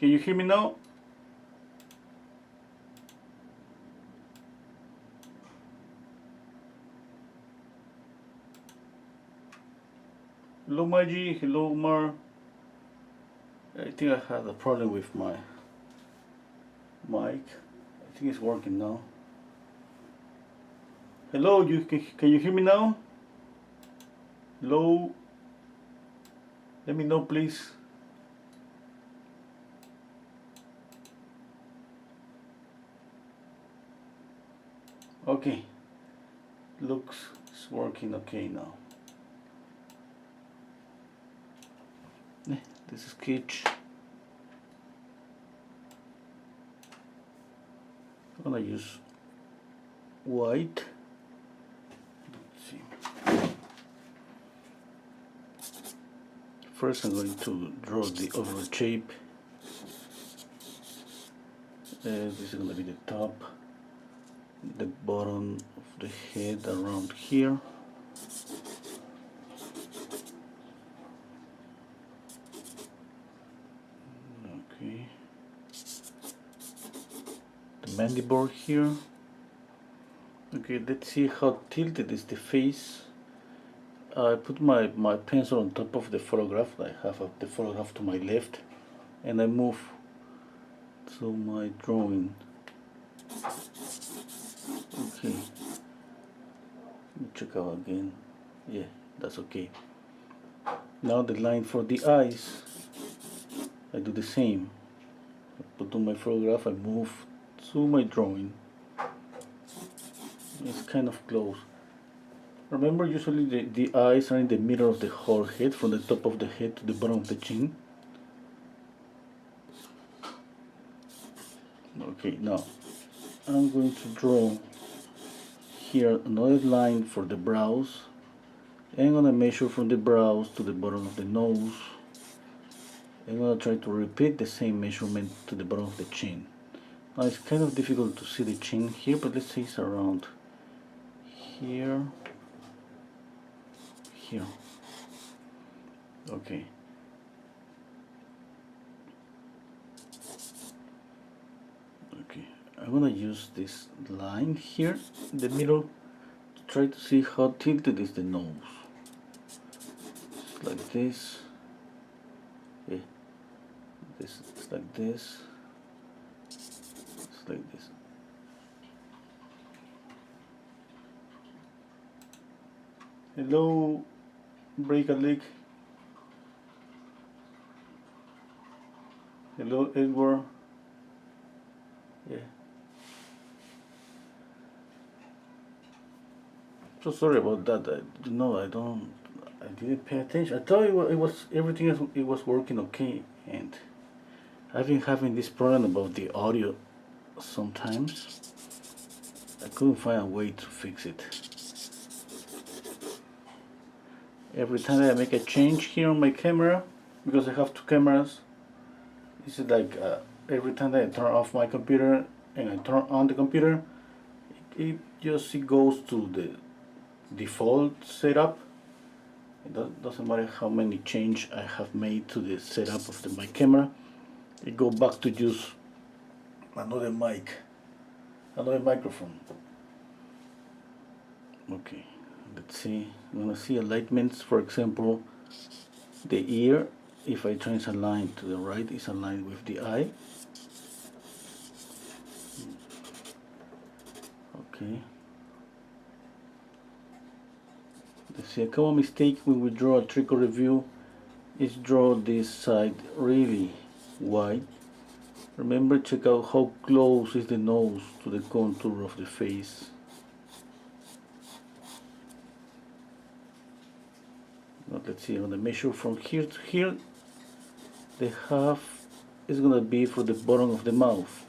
Can you hear me now? Hello Maggie, hello Mar. I think I had a problem with my mic. I think it's working now. Hello, can you hear me now? Hello? Let me know please. Okay, looks it's working okay now. This is sketch. I'm gonna use white. Let's see. First I'm going to draw the overall shape. This is gonna be the top, the bottom of the head around here. Okay. The mandible here. Okay, let's see how tilted is the face. I put my pencil on top of the photograph. I have the photograph to my left, and I move to my drawing. Okay, let me check out again. Yeah, that's okay. Now the line for the eyes, I do the same. I put on my photograph, I move to my drawing. It's kind of close. Remember, usually the eyes are in the middle of the whole head, from the top of the head to the bottom of the chin. Okay, now I'm going to draw here another line for the brows. I'm going to measure from the brows to the bottom of the nose. I'm going to try to repeat the same measurement to the bottom of the chin. Now it's kind of difficult to see the chin here, but let's say it's around here. Here. Okay. Okay. I'm gonna use this line here in the middle to try to see how tilted is the nose. It's like this. Yeah. This is like this. It's like this. Hello, break a leg. Hello, Edward. Yeah. So sorry about that. I didn't pay attention. I thought it was everything. It was working okay, and I've been having this problem about the audio. Sometimes I couldn't find a way to fix it. Every time I make a change here on my camera, because I have two cameras, this is like every time that I turn off my computer and I turn on the computer, it just goes to the default setup. It doesn't matter how many changes I have made to the setup of my camera. It goes back to use another microphone. Okay, let's see. I'm gonna see alignments. For example, the ear, if I turn it aligned to the right, is aligned with the eye. Okay. Let's see, a common mistake when we draw a trick or review is draw this side really wide. Remember, check out how close is the nose to the contour of the face. Now let's see, I'm gonna measure from here to here. The half is gonna be for the bottom of the mouth.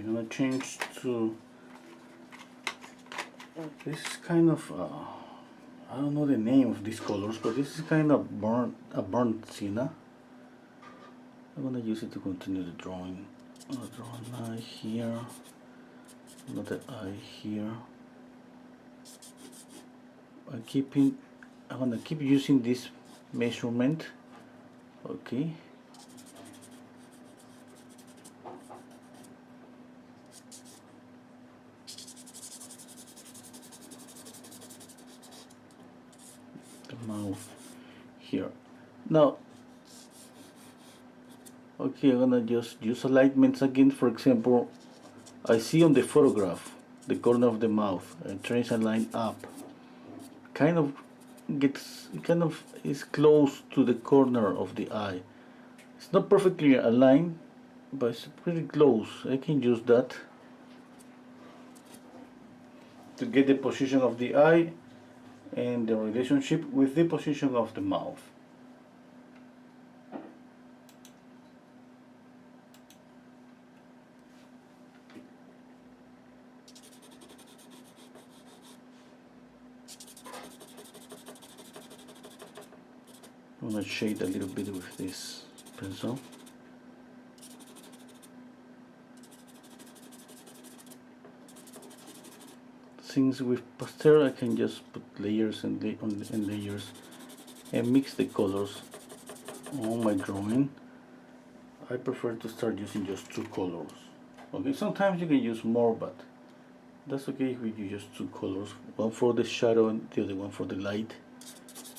I'm gonna change to this is kind of I don't know the name of these colors, but this is kind of burnt sienna. I'm gonna use it to continue the drawing. I'm gonna draw an eye here, another eye here. I'm gonna keep using this measurement. Okay. The mouth here. Now, okay, I'm gonna just use alignments again. For example, I see on the photograph the corner of the mouth and trace a line up. Kind of is close to the corner of the eye. It's not perfectly aligned, but it's pretty close. I can use that to get the position of the eye and the relationship with the position of the mouth. I'm going to shade a little bit with this pencil. Since with pastel I can just put layers and layers and mix the colors on my drawing. I prefer to start using just two colors. Okay, sometimes you can use more, but that's okay if you use two colors, one for the shadow and the other one for the light,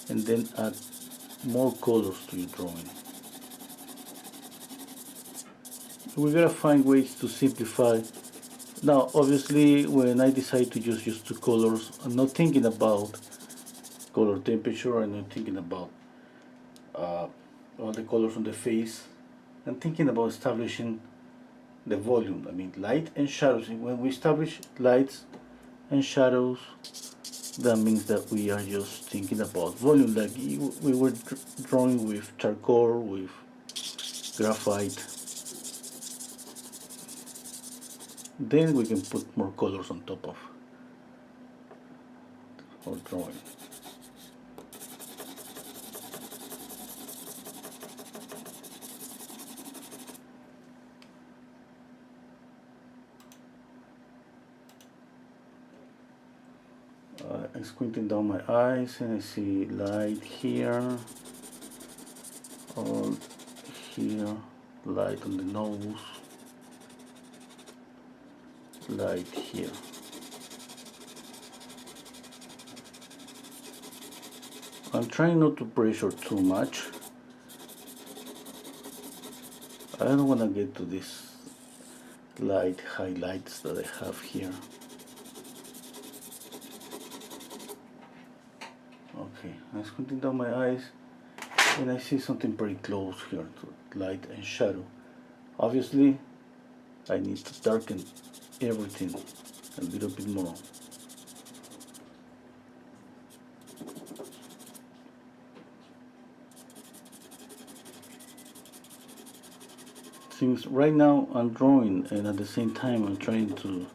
and then add more colors to your drawing. We gotta find ways to simplify. Now obviously when I decide to use just two colors, I'm not thinking about color temperature, I'm not thinking about all the colors on the face. I'm thinking about establishing the volume, I mean light and shadows. When we establish lights and shadows, that means that we are just thinking about volume, like we were drawing with charcoal, with graphite. Then we can put more colors on top of our drawing. I'm squinting down my eyes and I see light here, all here, light on the nose, light here. I'm trying not to pressure too much. I don't want to get to these light highlights that I have here. Okay, I'm squinting down my eyes and I see something pretty close here to light and shadow. Obviously, I need to darken everything a little bit more. Since right now I'm drawing and at the same time I'm trying to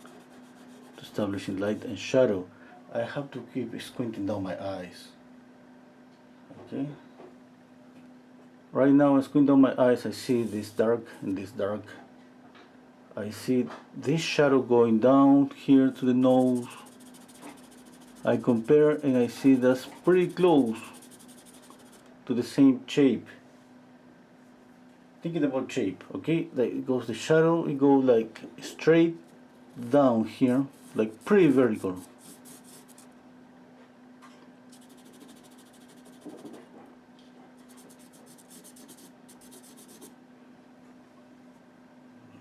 establish light and shadow, I have to keep squinting down my eyes. Okay. Right now I squint down my eyes, I see this dark and this dark. I see this shadow going down here to the nose. I compare and I see that's pretty close to the same shape. Thinking about shape, okay? Like it goes the shadow, it goes like straight down here, like pretty vertical.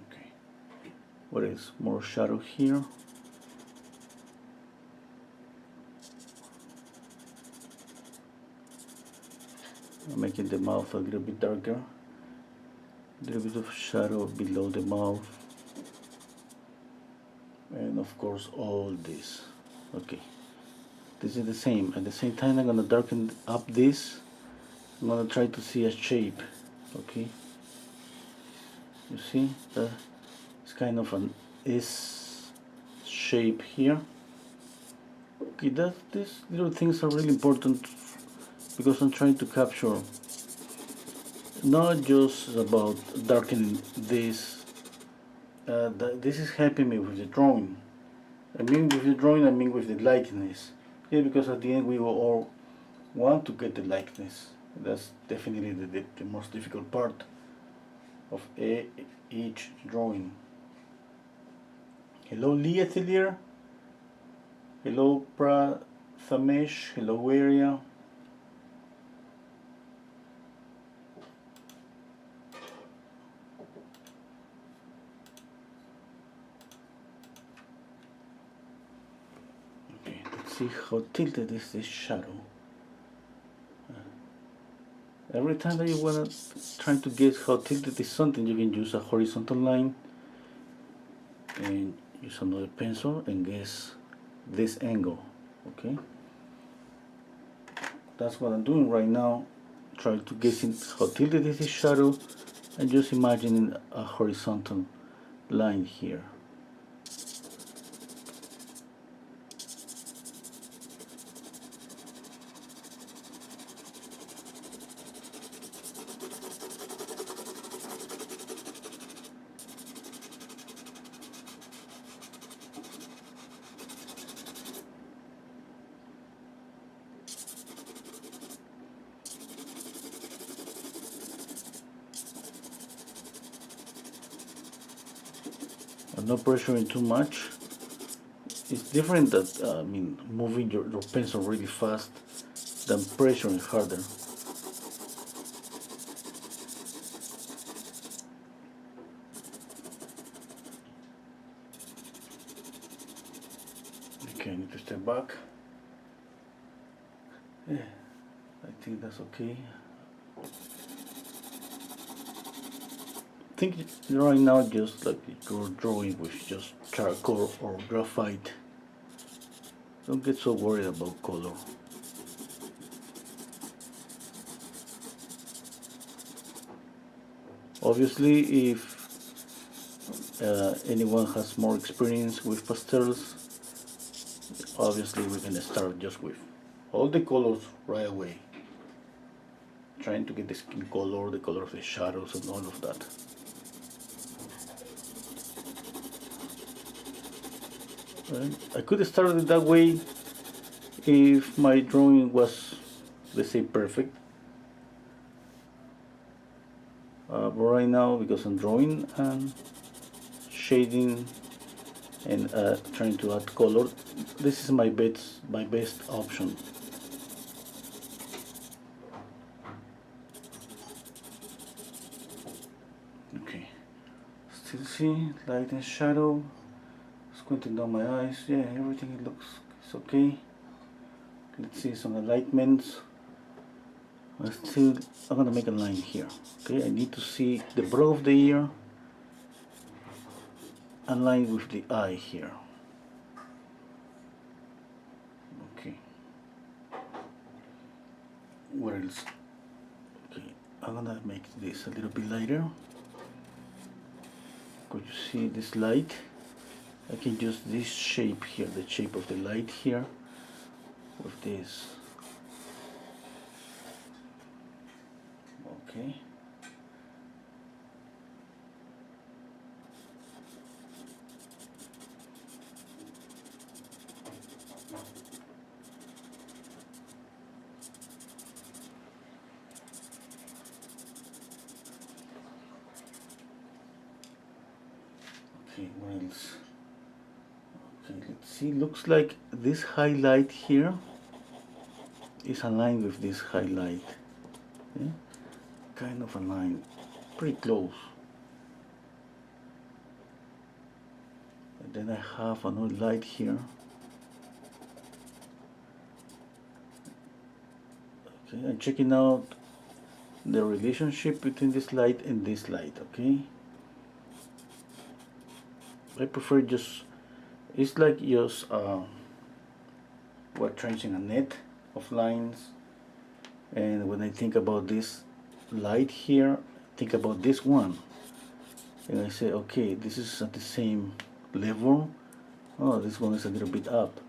Okay. What is more shadow here? I'm making the mouth a little bit darker. A little bit of shadow below the mouth. And of course all this. Okay. This is the same. At the same time I'm gonna darken up this. I'm gonna try to see a shape. Okay. You see? It's kind of is shape here. Okay, these little things are really important because I'm trying to capture not just about darkening this. This is helping me with the drawing. I mean with the drawing, I mean with the likeness. Yeah, because at the end we will all want to get the likeness. That's definitely the most difficult part of each drawing. Hello Lee Atelier. Hello Prathamesh. Hello Area. Okay, let's see how tilted is this shadow. Every time that you wanna try to guess how tilted is something, you can use a horizontal line and use another pencil and guess this angle. Okay, that's what I'm doing right now. Trying to guess how tilted is this shadow and just imagining a horizontal line here. No pressuring too much. It's different that I mean moving your pencil really fast than pressuring harder. Okay, I need to step back. Yeah, I think that's okay. I think right now just like you're drawing with just charcoal or graphite. Don't get so worried about color. Obviously, if anyone has more experience with pastels, obviously we're gonna start just with all the colors right away. Trying to get the skin color, the color of the shadows and all of that. Right. I could have started that way if my drawing was, let's say, perfect. But right now, because I'm drawing and shading and trying to add color, this is my best option. Okay, still see light and shadow. Squinting down my eyes, yeah, everything looks is okay. Let's see some alignments. I'm gonna make a line here. Okay, I need to see the brow of the ear aligned with the eye here. Okay. What else? Okay, I'm gonna make this a little bit lighter. Could you see this light? I can use this shape here, the shape of the light here, with this. Okay. Okay, what else? Okay, let's see. Looks like this highlight here is aligned with this highlight. Yeah? Kind of aligned, pretty close. And then I have another light here. Okay, I'm checking out the relationship between this light and this light. Okay, I prefer just, it's like just we're tracing a net of lines, and when I think about this light here, think about this one, and I say, okay, this is at the same level. Oh, this one is a little bit up.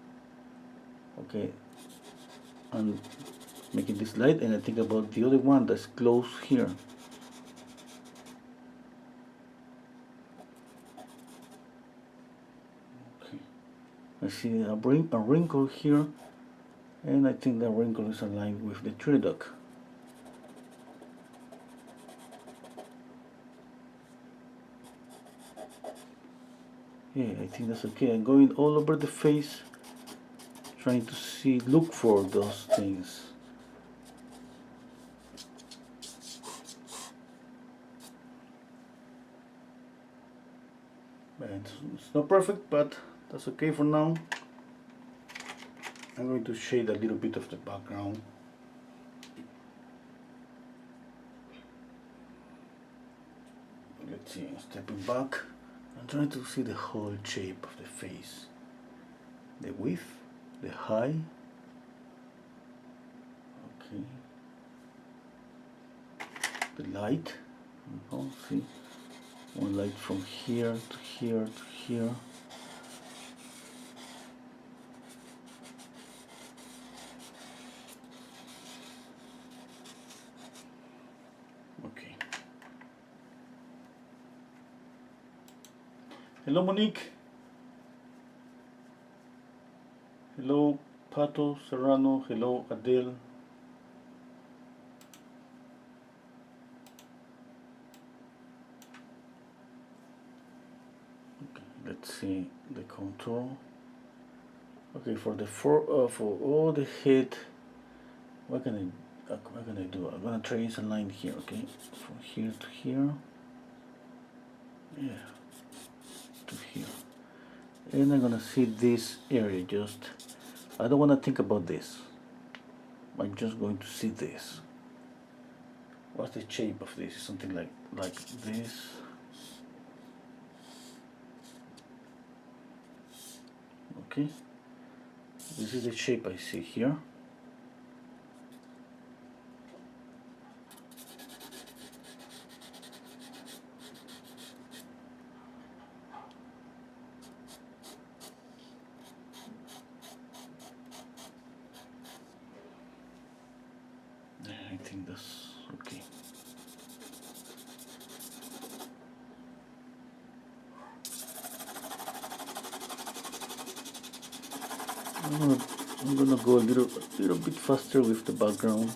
Okay, and making this light, and I think about the other one that's close here. Okay, I see a wrinkle here, and I think the wrinkle is aligned with the tree duck. Yeah, I think that's okay. I'm going all over the face, trying to look for those things. And it's not perfect, but that's okay for now. I'm going to shade a little bit of the background. Let's see, stepping back. I'm trying to see the whole shape of the face. The width, the height. Okay. The light. See, one light from here to here to here. Okay. Hello, Monique. Hello, Pato Serrano. Hello, Adele. Okay, let's see the contour. Okay, for all the head, what can I do? I'm gonna trace a line here. Okay, from here to here. Yeah, to here. And I'm gonna see this area just. I don't wanna think about this. I'm just going to see this. What's the shape of this? Something like this. Okay. This is the shape I see here. I think that's okay. I'm gonna go a little bit faster with the background.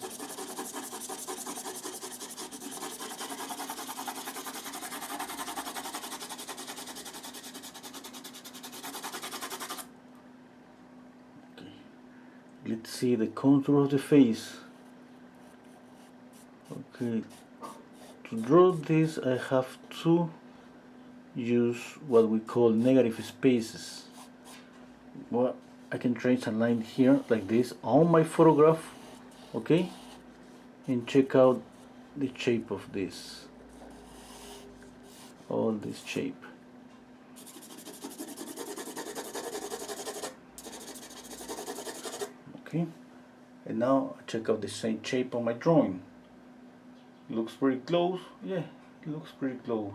Okay. Let's see the contour of the face. Okay. To draw this, I have to use what we call negative spaces. Well, I can trace a line here like this on my photograph, okay, and check out the shape of this, all this shape. Okay, and now I check out the same shape on my drawing. Looks pretty close. Yeah, it looks pretty close.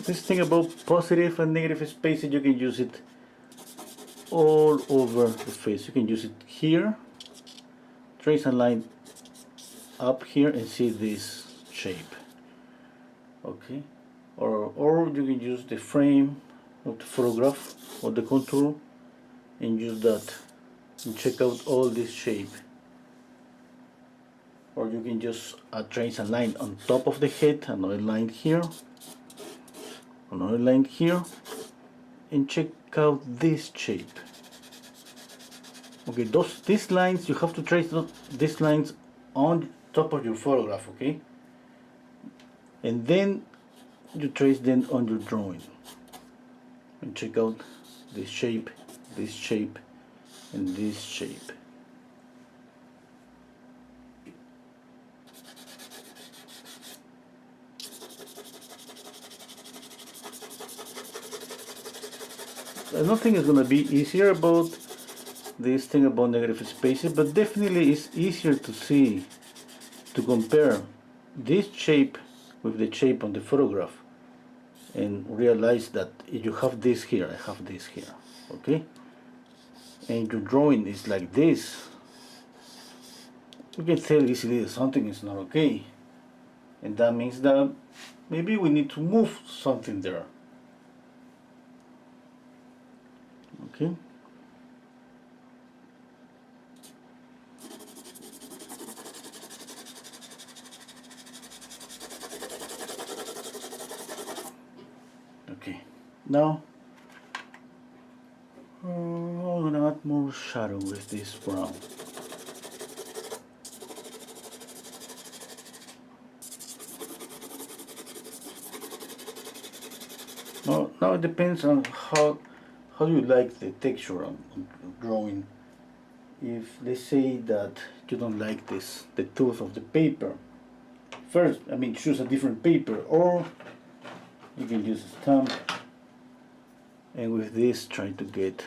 This thing about positive and negative spacing, you can use it all over the face. You can use it here, trace a line up here and see this shape. Okay, or you can use the frame of the photograph or the contour and use that and check out all this shape. Or you can just trace a line on top of the head, another line here, another line here, and check out this shape. Okay, these lines, you have to trace these lines on top of your photograph, okay? And then you trace them on your drawing. And check out this shape, and this shape. I don't think it's gonna be easier, but this thing about negative spaces, but definitely it's easier to see, to compare this shape with the shape on the photograph and realize that if you have this here, I have this here, okay? And your drawing is like this, you can tell easily that something is not okay. And that means that maybe we need to move something there. Okay. Okay. Now I'm gonna add more shadow with this brown. Now it depends on how you like the texture on drawing. If let's say that you don't like this, the tooth of the paper, first, I mean, choose a different paper, or you can use a stamp, and with this try to get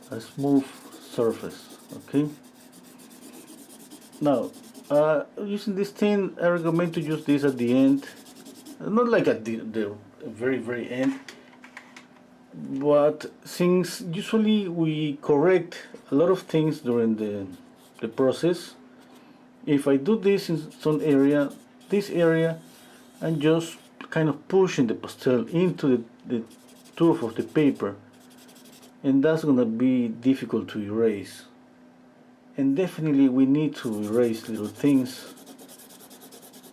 a smooth surface. Okay. Now, using this thing, I recommend to use this at the end, not like at the very end, but since usually we correct a lot of things during the process, if I do this in some area, this area, I'm just kind of pushing the pastel into the tooth of the paper, and that's gonna be difficult to erase. And definitely we need to erase little things,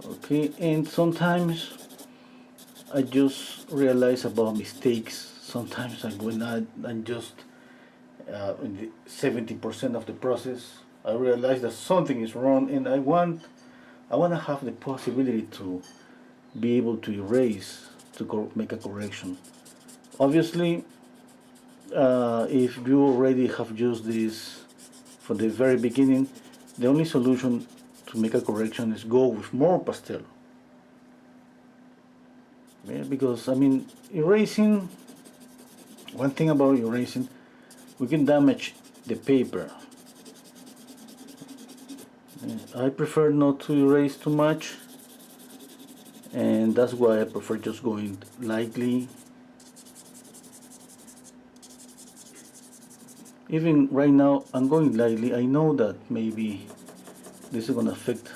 okay? And sometimes I just realize about mistakes. Sometimes I'm just in the 70% of the process, I realize that something is wrong, and I want to have the possibility to be able to erase, to make a correction. Obviously, if you already have used this from the very beginning, the only solution to make a correction is go with more pastel. Yeah, because I mean, erasing, one thing about erasing, we can damage the paper. I prefer not to erase too much, and that's why I prefer just going lightly. Even right now I'm going lightly. I know that maybe this is gonna affect.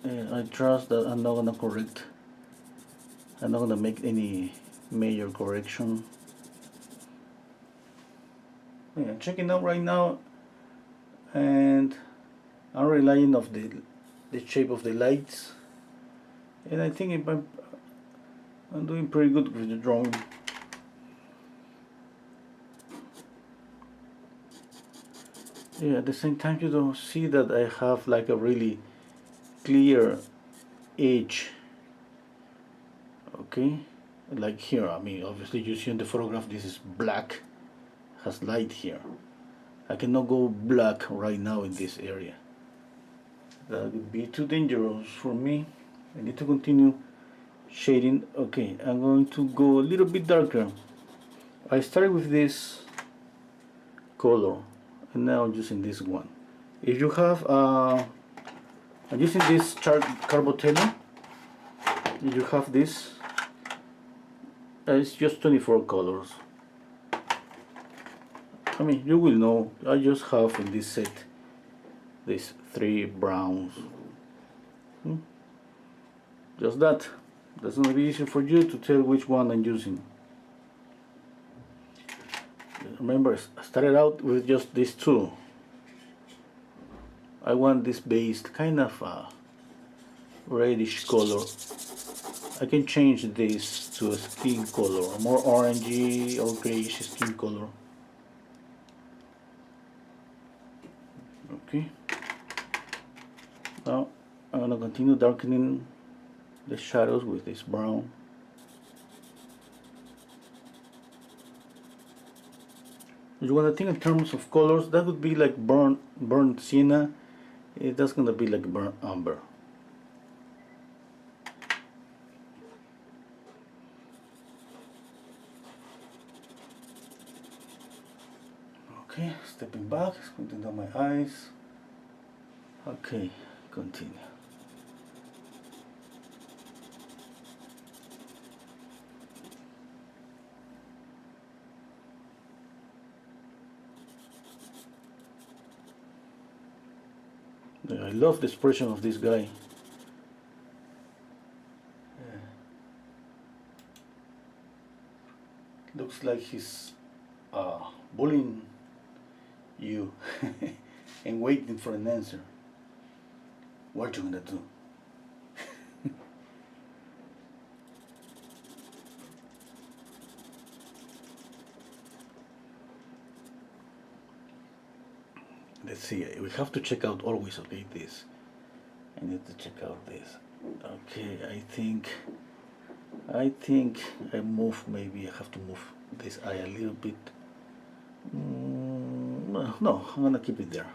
I trust that I'm not gonna correct. I'm not gonna make any major correction. Yeah, I'm checking out right now, and I'm relying on the shape of the lights, and I think I'm doing pretty good with the drawing. Yeah, at the same time you don't see that I have like a really clear edge. Okay, like here, I mean, obviously you see in the photograph this is black, has light here. I cannot go black right now in this area. That would be too dangerous for me. I need to continue shading. Okay, I'm going to go a little bit darker. I started with this color, and now I'm using this one. If you have, I'm using this Carbotella. If you have this, it's just 24 colors. I mean, you will know, I just have in this set these 3 browns. Just that. That's going to be easier for you to tell which one I'm using. Remember, I started out with just these 2. I want this base kind of a reddish color. I can change this to a skin color, a more orangey or grayish skin color. Okay. Now I'm gonna continue darkening the shadows with this brown. If you want to think in terms of colors, that would be like burnt sienna. That's gonna be like burnt umber. Okay, stepping back, squinting down my eyes. Okay, continue. I love the expression of this guy. Looks like he's bullying you and waiting for an answer. What you gonna do? Let's see, we have to check out always, okay, this. I need to check out this. Okay, I think I move, maybe I have to move this eye a little bit. No, I'm gonna keep it there.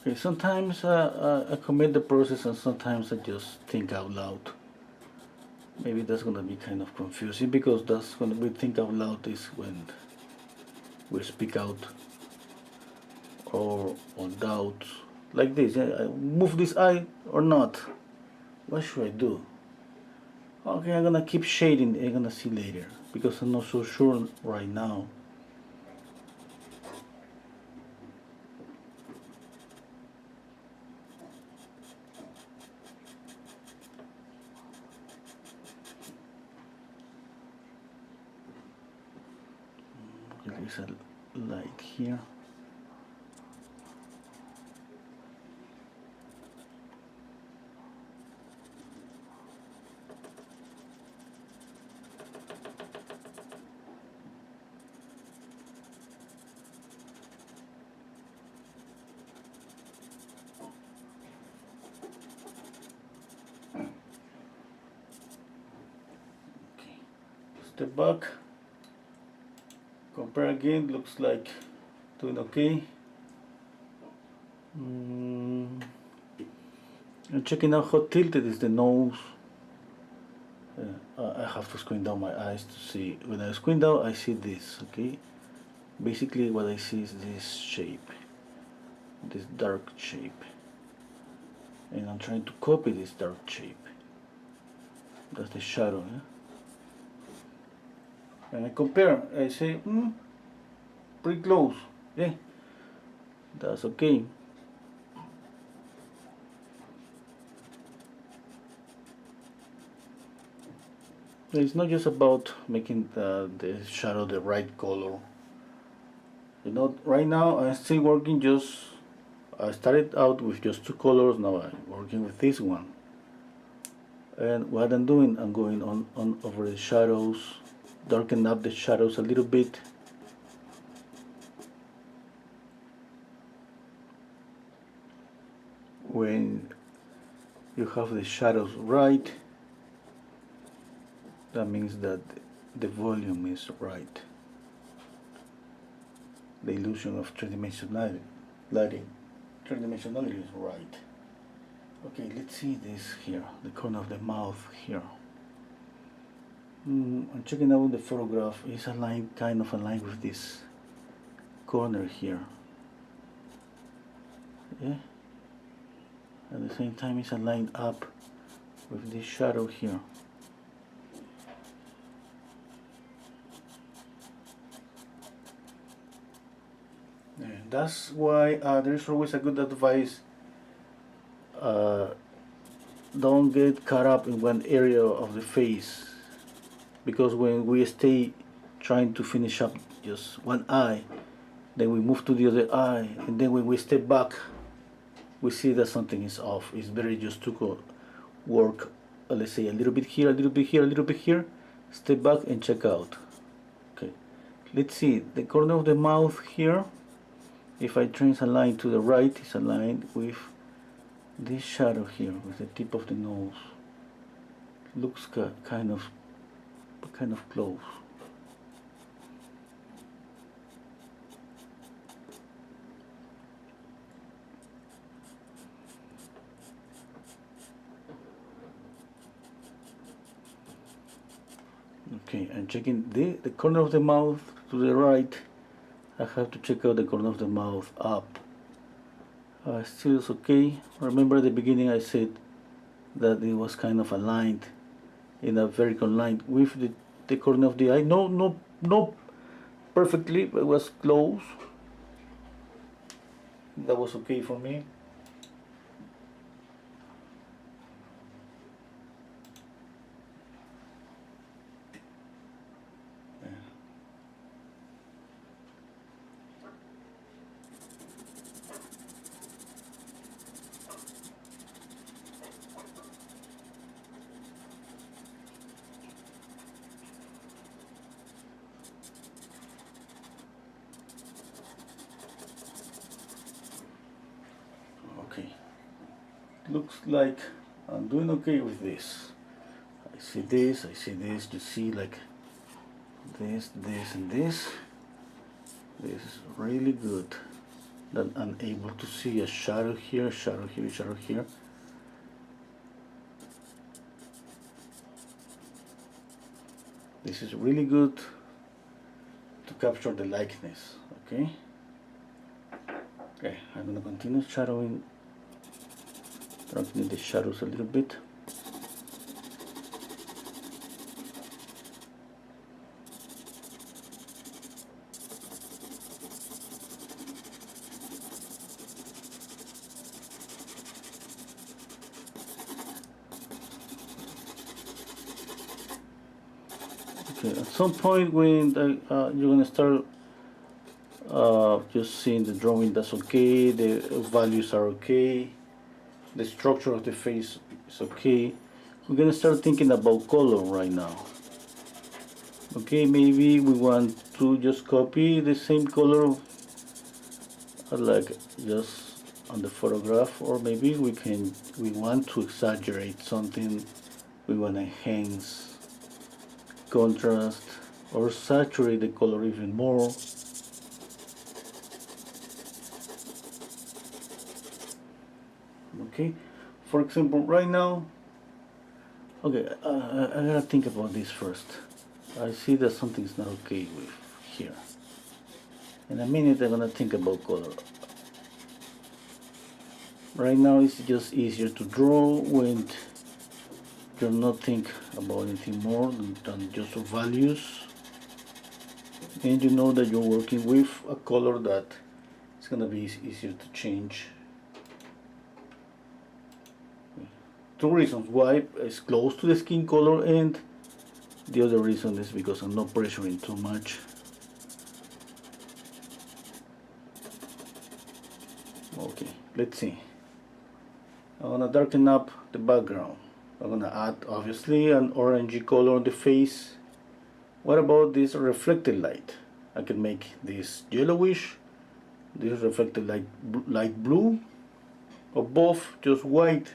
Okay, sometimes I commit the process and sometimes I just think out loud. Maybe that's gonna be kind of confusing because that's when we think out loud is when we speak out or doubt. Like this, I move this eye or not? What should I do? Okay, I'm gonna keep shading, I'm gonna see later because I'm not so sure right now. There's a light here. Okay, step back. Compare again, looks like doing okay. I'm checking out how tilted is the nose. I have to squint down my eyes to see. When I squint down, I see this, okay? Basically what I see is this shape, this dark shape. And I'm trying to copy this dark shape. That's the shadow, yeah? And I compare, I say, pretty close, yeah, that's okay. It's not just about making the shadow the right color. You know, right now I'm still working I started out with just two colors, now I'm working with this one. And what I'm doing, I'm going on over the shadows, darken up the shadows a little bit. When you have the shadows right, that means that the volume is right. The illusion of three-dimensionality is right. Okay, let's see this here, the corner of the mouth here. I'm checking out the photograph. It's aligned, kind of aligned with this corner here. Yeah. At the same time, it's aligned up with this shadow here. And that's why there's always a good advice. Don't get caught up in one area of the face, because when we stay trying to finish up just one eye, then we move to the other eye, and then when we step back, we see that something is off. It's better just to go work, let's say a little bit here, a little bit here, a little bit here, step back and check out. Okay, let's see the corner of the mouth here. If I trace a line to the right, it's aligned with this shadow here, with the tip of the nose. Looks kind of close. Okay, I'm checking the corner of the mouth to the right. I have to check out the corner of the mouth up. Still is okay. Remember at the beginning I said that it was kind of aligned, in a vertical line with the corner of the eye. No perfectly, but it was close. That was okay for me. Okay, looks like I'm doing okay with this. I see this, you see, like this, and this. This is really good. That I'm able to see a shadow here, shadow here, shadow here. This is really good to capture the likeness. Okay. Okay, I'm gonna continue shadowing, darkening the shadows a little bit. Okay, at some point when you're gonna start just seeing the drawing, that's okay, the values are okay, the structure of the face is okay. We're gonna start thinking about color right now. Okay, maybe we want to just copy the same color like just on the photograph, or maybe we want to exaggerate something, we want to enhance contrast or saturate the color even more. Okay, for example, right now, okay, I gotta think about this first. I see that something's not okay with here. In a minute, I'm gonna think about color. Right now, it's just easier to draw when you're not think about anything more than just values, and you know that you're working with a color that it's gonna be easier to change. Two reasons why: it's close to the skin color, and the other reason is because I'm not pressuring too much. Okay, let's see. I'm gonna darken up the background. I'm gonna add obviously an orangey color on the face. What about this reflected light? I can make this yellowish, this reflected light blue, or both just white.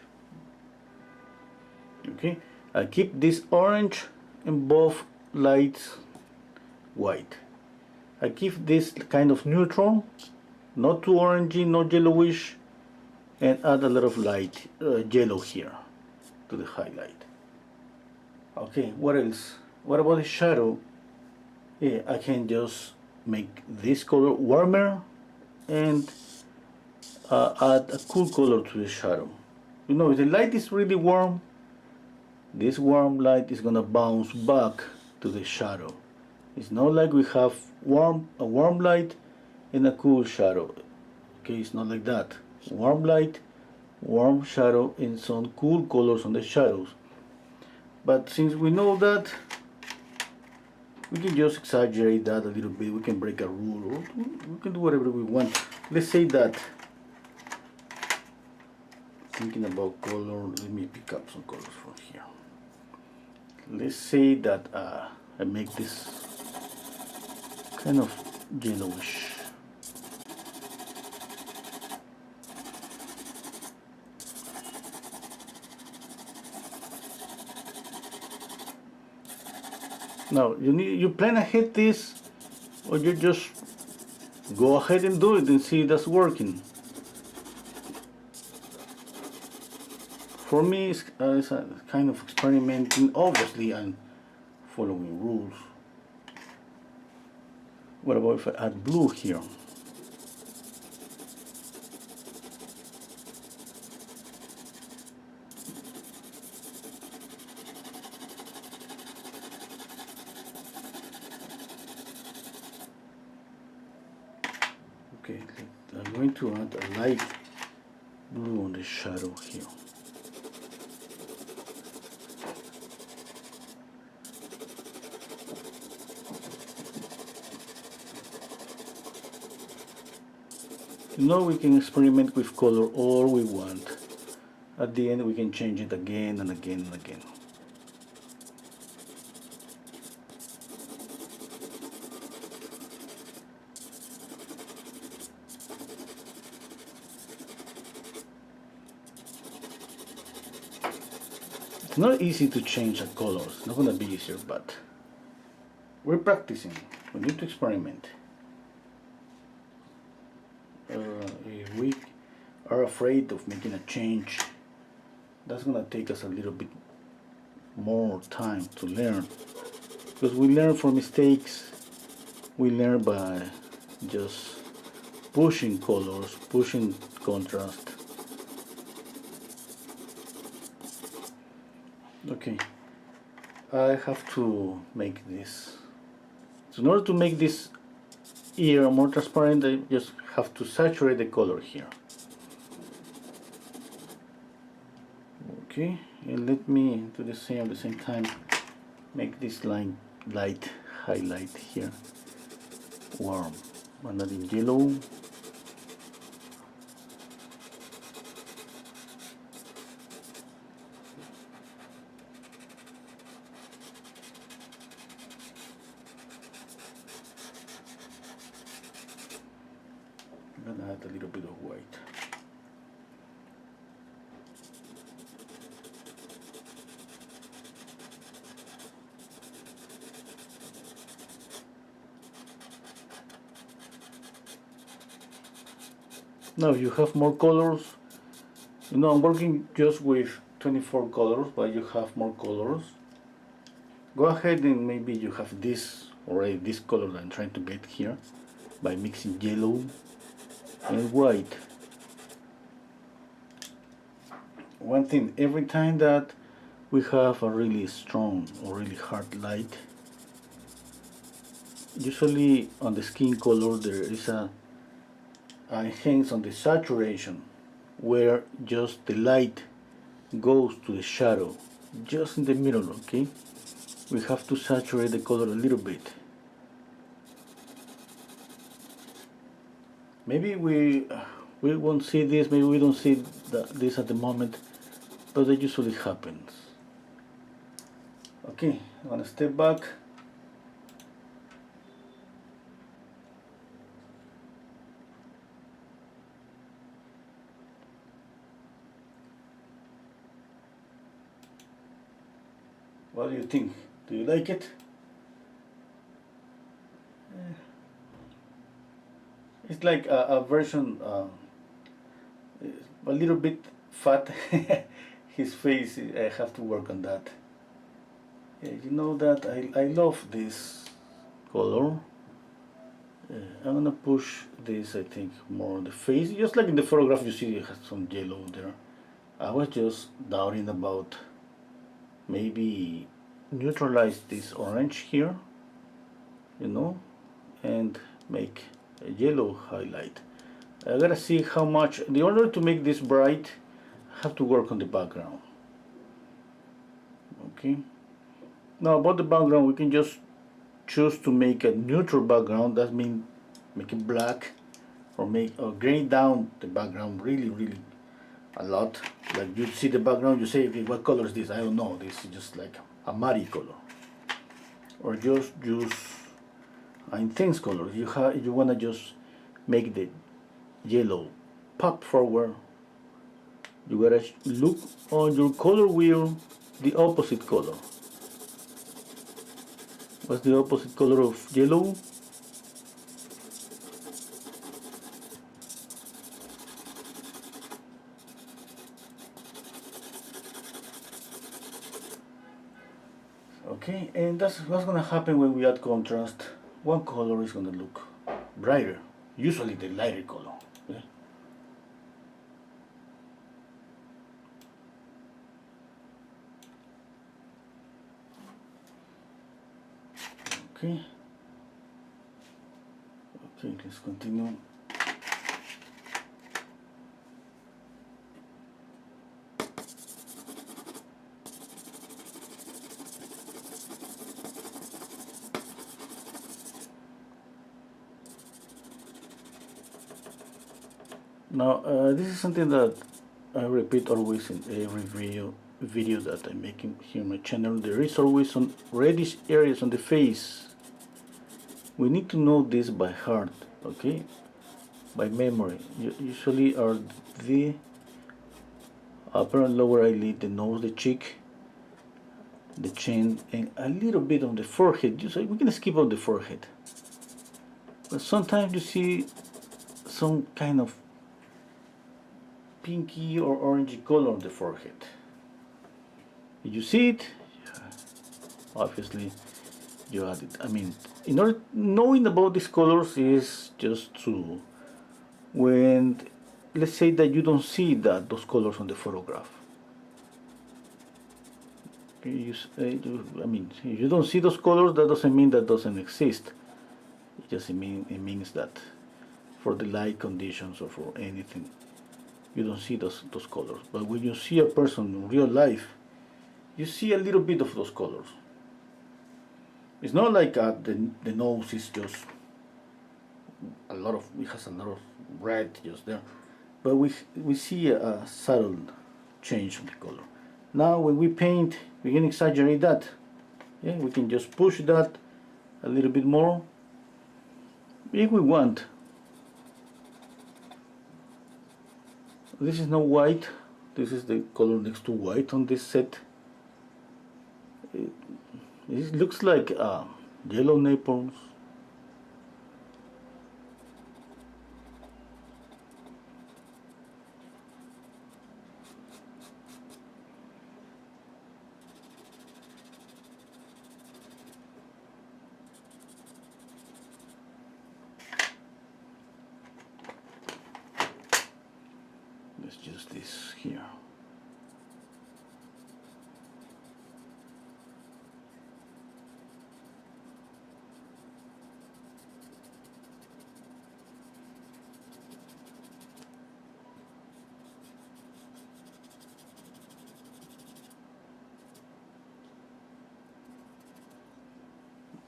Okay, I keep this orange and both lights white. I keep this kind of neutral, not too orangey, not yellowish, and add a lot of light yellow here to the highlight. Okay, what else? What about the shadow? Yeah, I can just make this color warmer and add a cool color to the shadow. You know, if the light is really warm, this warm light is gonna bounce back to the shadow. It's not like we have a warm light and a cool shadow. Okay, it's not like that. Warm light, warm shadow, and some cool colors on the shadows. But since we know that, we can just exaggerate that a little bit. We can break a rule, or we can do whatever we want. Let's say that, thinking about color, let me pick up some colors from here. Let's say that I make this kind of yellowish. Now you plan ahead this, or you just go ahead and do it and see that's working. For me, it's a kind of experimenting, obviously, and following rules. What about if I add blue here? Okay, I'm going to add a light blue on the shadow here. You know, we can experiment with color all we want. At the end we can change it again and again and again. It's not easy to change a color, it's not gonna be easier, but we're practicing. We need to experiment. If we are afraid of making a change, that's gonna take us a little bit more time to learn, because we learn from mistakes. We learn by just pushing colors, pushing contrast. Okay, I have to make this. So in order to make this ear more transparent, I just have to saturate the color here. Okay, and let me do the same at the same time. Make this line light highlight here, warm. I'm adding yellow. I'm gonna add a little bit of white. Now if you have more colors, you know, I'm working just with 24 colors, but you have more colors, go ahead and maybe you have this already, this color that I'm trying to get here, by mixing yellow and white. One thing, every time that we have a really strong or really hard light, usually on the skin color there is a hangs on the saturation, where just the light goes to the shadow, just in the middle. Okay, we have to saturate the color a little bit. Maybe we won't see this, maybe we don't see this at the moment, but it usually happens. Okay, I'm gonna step back. What do you think? Do you like it? It's like a version, a little bit fat. His face, I have to work on that. You know that I love this color. I'm gonna push this, I think, more on the face. Just like in the photograph, you see it has some yellow there. I was just doubting about maybe neutralize this orange here, you know, and make a yellow highlight. I gotta see how much. In order to make this bright, I have to work on the background. Okay. Now about the background, we can just choose to make a neutral background. That means make it black, or make or gray down the background really a lot. Like you see the background, you say, okay, what color is this? I don't know. This is just like a muddy color. Or just use intense color. You wanna just make the yellow pop forward. You gotta look on your color wheel the opposite color. What's the opposite color of yellow? Okay, and that's what's gonna happen when we add contrast. One color is gonna look brighter, usually the lighter color. Okay? Okay. Okay, let's continue. Now, this is something that I repeat always in every video that I'm making here on my channel. There is always some reddish areas on the face. We need to know this by heart, okay? By memory. Usually are the upper and lower eyelid, the nose, the cheek, the chin, and a little bit on the forehead. We can skip on the forehead. But sometimes you see some kind of pinky or orangey color on the forehead. Did you see it? Yeah. Obviously you add it. I mean, in order knowing about these colors is just to, when let's say that you don't see those colors on the photograph. I mean, if you don't see those colors, that doesn't mean that doesn't exist. It means that for the light conditions or for anything, you don't see those colors. But when you see a person in real life, you see a little bit of those colors. It's not like the nose is just it has a lot of red just there, but we see a subtle change of the color. Now when we paint, we can exaggerate that. Yeah, we can just push that a little bit more if we want. This is not white. This is the color next to white on this set. It looks like yellow naples. Let's use this here.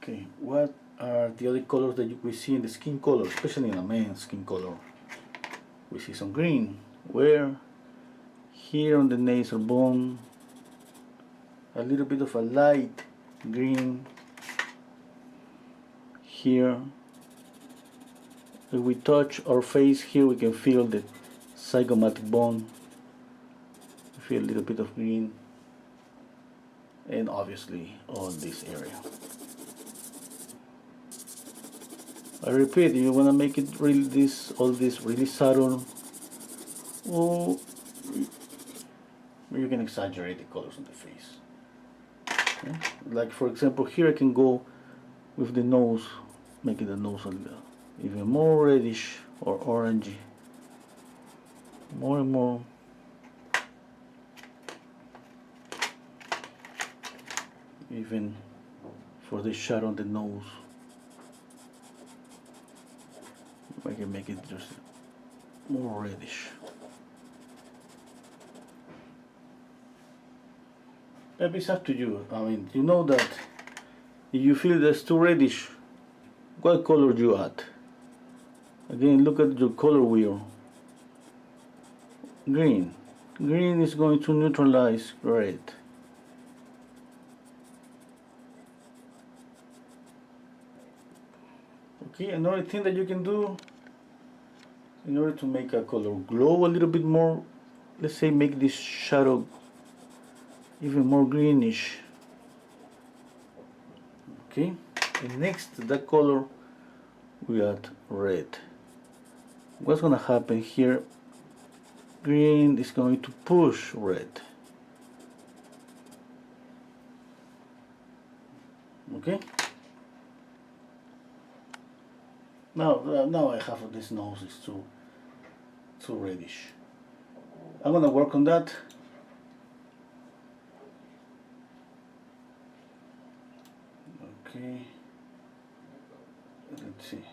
Okay, what are the other colors that we see in the skin color, especially in a man's skin color? We see some green. Where? Here on the nasal bone, a little bit of a light green. Here, if we touch our face here, we can feel the zygomatic bone. We feel a little bit of green, and obviously on this area. I repeat, you want to make it really all this really subtle, or you can exaggerate the colors on the face. Okay? Like for example, here I can go with the nose, making the nose a little, even more reddish or orangey, more and more. Even for the shadow on the nose, I can make it just more reddish. Maybe it's up to you. I mean, you know that if you feel that's too reddish, what color do you add? Again, look at your color wheel. Green. Green is going to neutralize red. Okay, another thing that you can do in order to make a color glow a little bit more, let's say make this shadow even more greenish. Okay, and next to that color we add red. What's gonna happen here? Green is going to push red. Okay. Now I have this nose is too reddish. I'm gonna work on that. Okay. Let's see.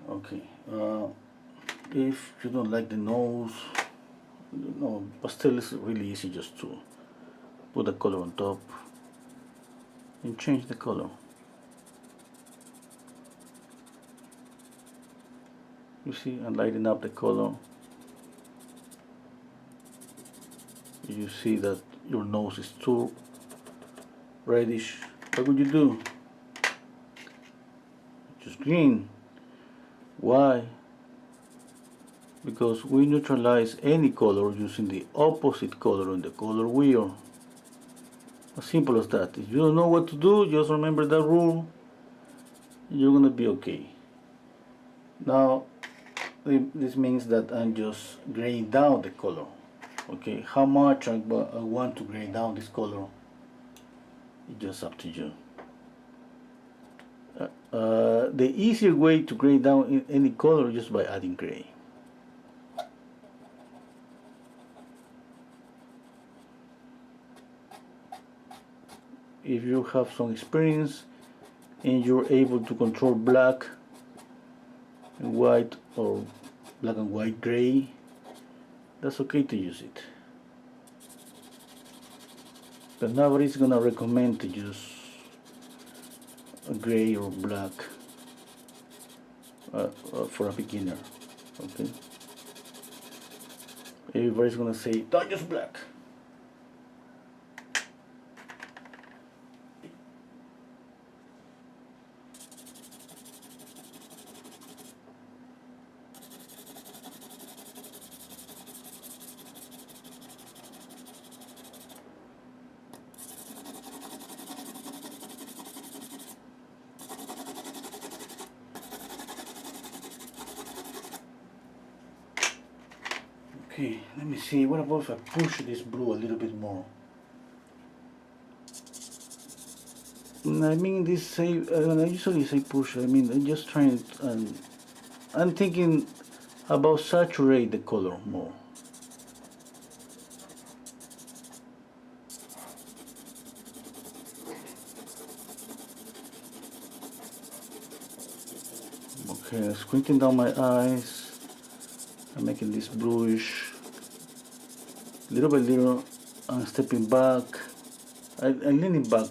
Okay. If you don't like the nose, no, pastel is really easy just to put the color on top and change the color. You see, and lighten up the color. You see that your nose is too reddish. What would you do? Just green. Why? Because we neutralize any color using the opposite color in the color wheel. As simple as that. If you don't know what to do, just remember that rule. You're gonna be okay. Now, this means that I'm just graying down the color. Okay, how much I want to gray down this color, it's just up to you. The easier way to gray down any color is just by adding gray. If you have some experience and you're able to control black and white or black and white gray, that's okay to use it. But nobody's gonna recommend to use a gray or black for a beginner. Okay. Everybody's gonna say, don't use black. Okay, let me see, what about if I push this blue a little bit more? I mean, when I usually say push, I mean, I'm just trying, I'm thinking about saturate the color more. Okay, squinting down my eyes. I'm making this bluish. Little by little, I'm stepping back. I'm leaning back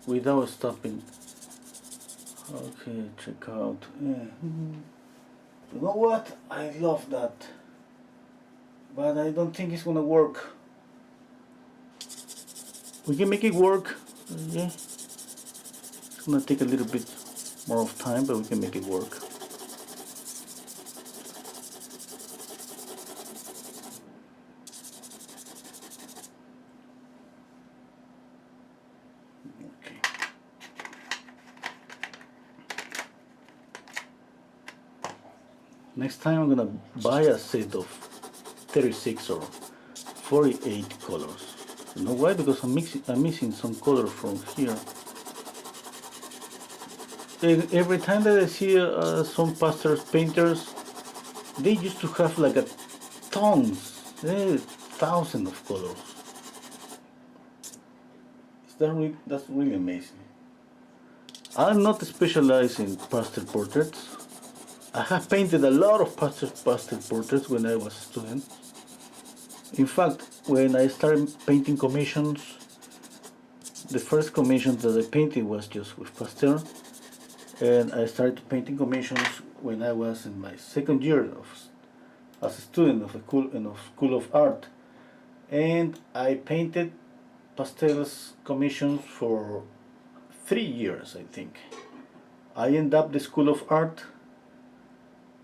without stopping. Okay, check out. Yeah. You know what? I love that. But I don't think it's gonna work. We can make it work. Yeah. It's gonna take a little bit more of time, but we can make it work. Next time I'm gonna buy a set of 36 or 48 colors. You know why? Because I'm missing some color from here. Every time that I see some pastels painters, they used to have like tons, thousands of colors. That's really amazing. I'm not specialized in pastel portraits. I have painted a lot of pastel portraits when I was a student. In fact, when I started painting commissions, the first commission that I painted was just with pastel. And I started painting commissions when I was in my second year as a student of a School of Art. And I painted pastels commissions for 3 years, I think. I ended up the School of Art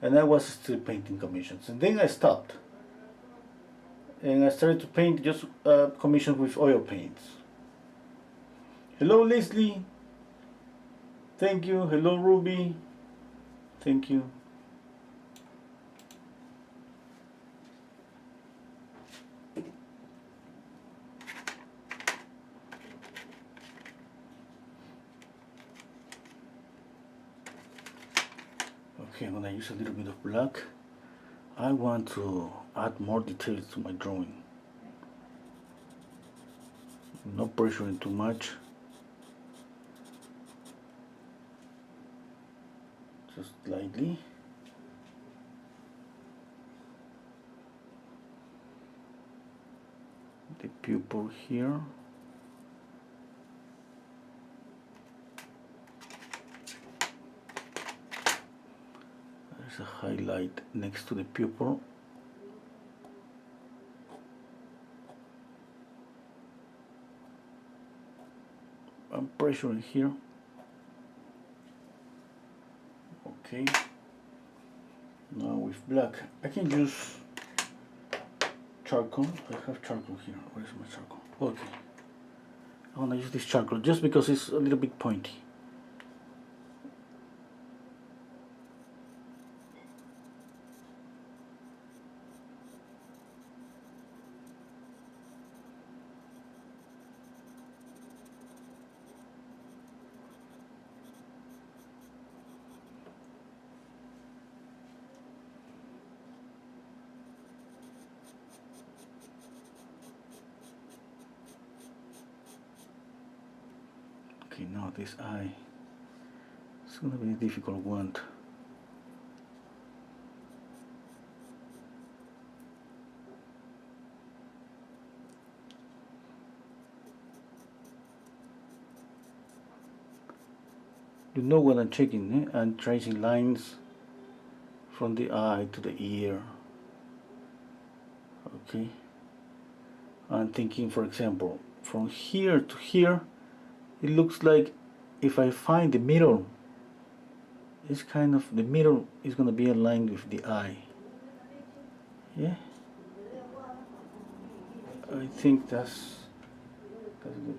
and I was still painting commissions, and then I stopped and I started to paint just commissions with oil paints. Hello Leslie, thank you. Hello Ruby, thank you. Okay, I'm gonna use a little bit of black. I want to add more details to my drawing. No pressuring too much. Just lightly. The pupil here. There's a highlight next to the pupil. I'm pressuring here. Okay. Now with black, I can use charcoal. I have charcoal here. Where's my charcoal? Okay. I want to use this charcoal just because it's a little bit pointy. Okay, now this eye. It's gonna be a difficult one. You know what I'm checking, eh? I'm tracing lines from the eye to the ear. Okay. I'm thinking, for example, from here to here, it looks like if I find the middle, it's kind of, the middle is gonna be aligned with the eye. Yeah. I think that's good.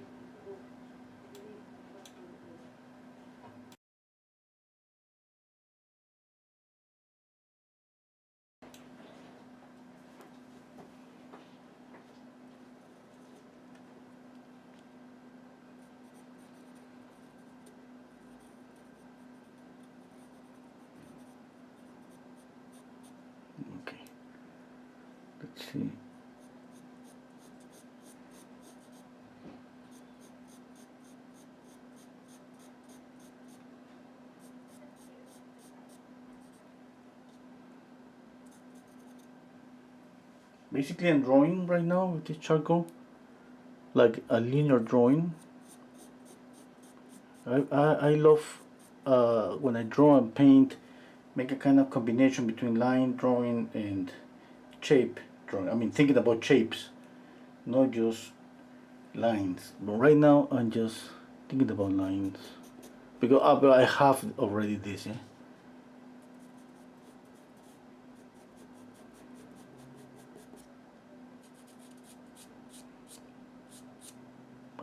Okay. Let's see. Basically, I'm drawing right now with this charcoal, like a linear drawing. I love when I draw and paint, make a kind of combination between line drawing and shape drawing. I mean, thinking about shapes, not just lines. But right now, I'm just thinking about lines because but I have already this.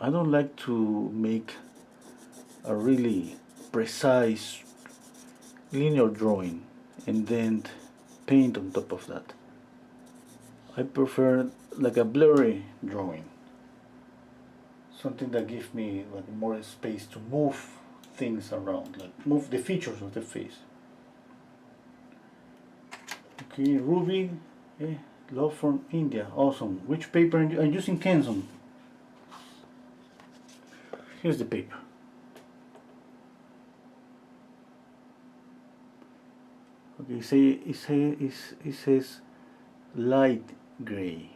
I don't like to make a really precise linear drawing and then paint on top of that. I prefer like a blurry drawing, something that gives me like more space to move things around, like move the features of the face. Okay, Ruby, love from India, awesome. Which paper are you? I'm using Kenson. Here's the paper. Okay, it says light gray,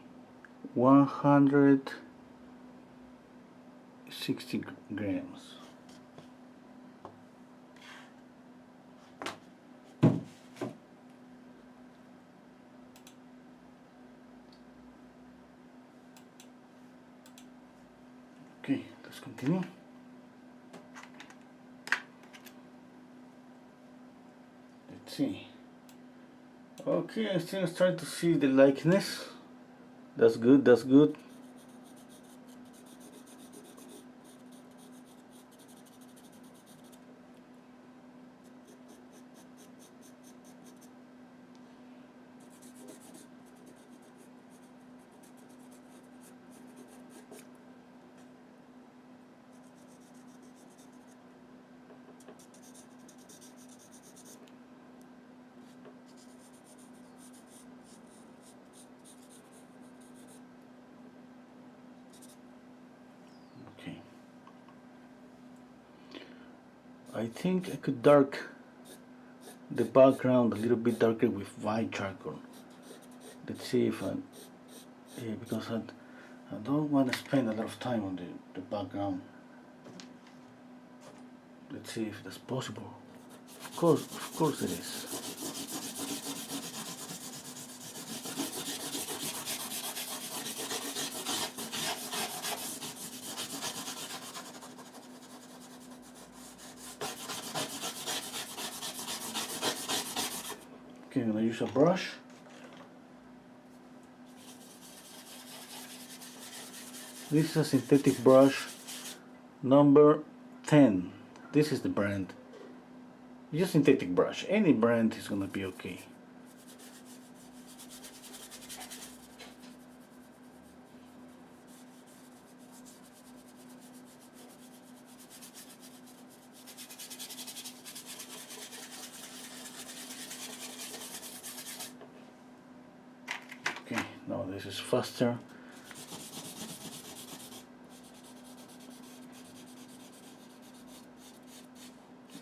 160 grams. Okay, let's continue. Let's see. Okay, I still trying to see the likeness. That's good, that's good. I think I could dark the background a little bit darker with white charcoal. Let's see if I, yeah, because I don't want to spend a lot of time on the background. Let's see if that's possible. Of course it is. Okay, I'm gonna use a brush. This is a synthetic brush number 10. This is the brand. Just synthetic brush. Any brand is gonna be okay. Okay, now this is faster.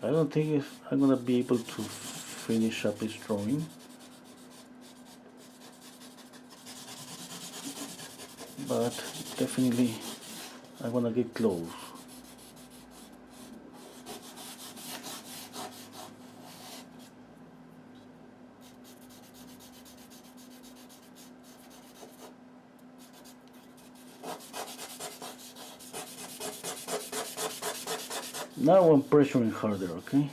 I don't think if I'm gonna be able to finish up this drawing, but definitely I wanna get close. Now I'm pressuring harder, okay?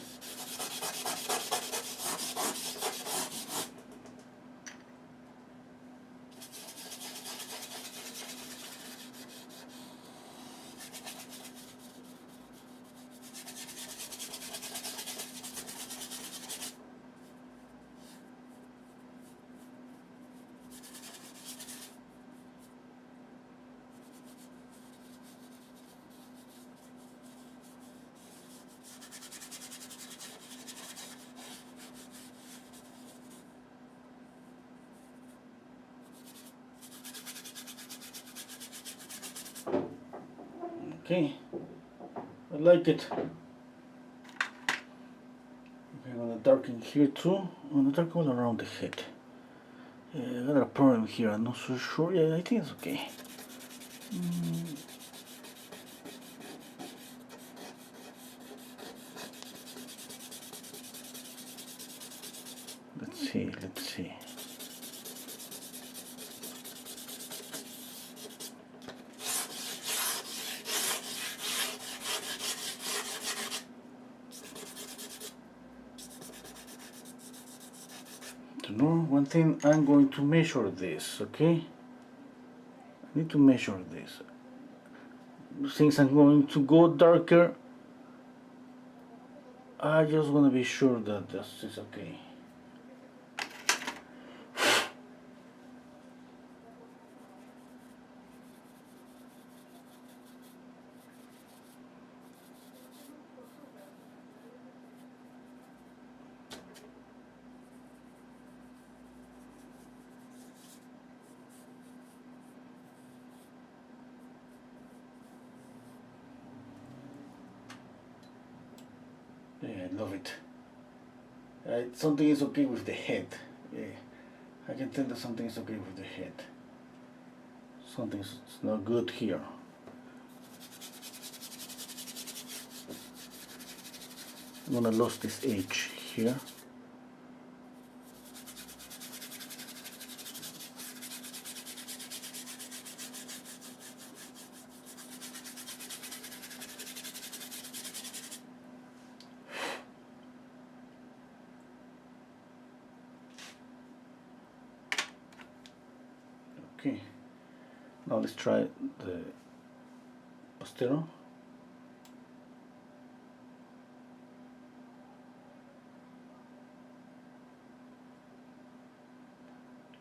Okay, I like it. Okay, I'm gonna darken here too. I'm gonna darken all around the head. Yeah, I got a problem here, I'm not so sure. Yeah, I think it's okay. Let's see. You know, one thing, I'm going to measure this, okay? I need to measure this. Since I'm going to go darker, I just want to be sure that this is okay. Yeah, I love it. Something is okay with the head. Yeah, I can tell that something is okay with the head. Something's not good here. I'm gonna lose this edge here. Okay, now let's try the Pastel.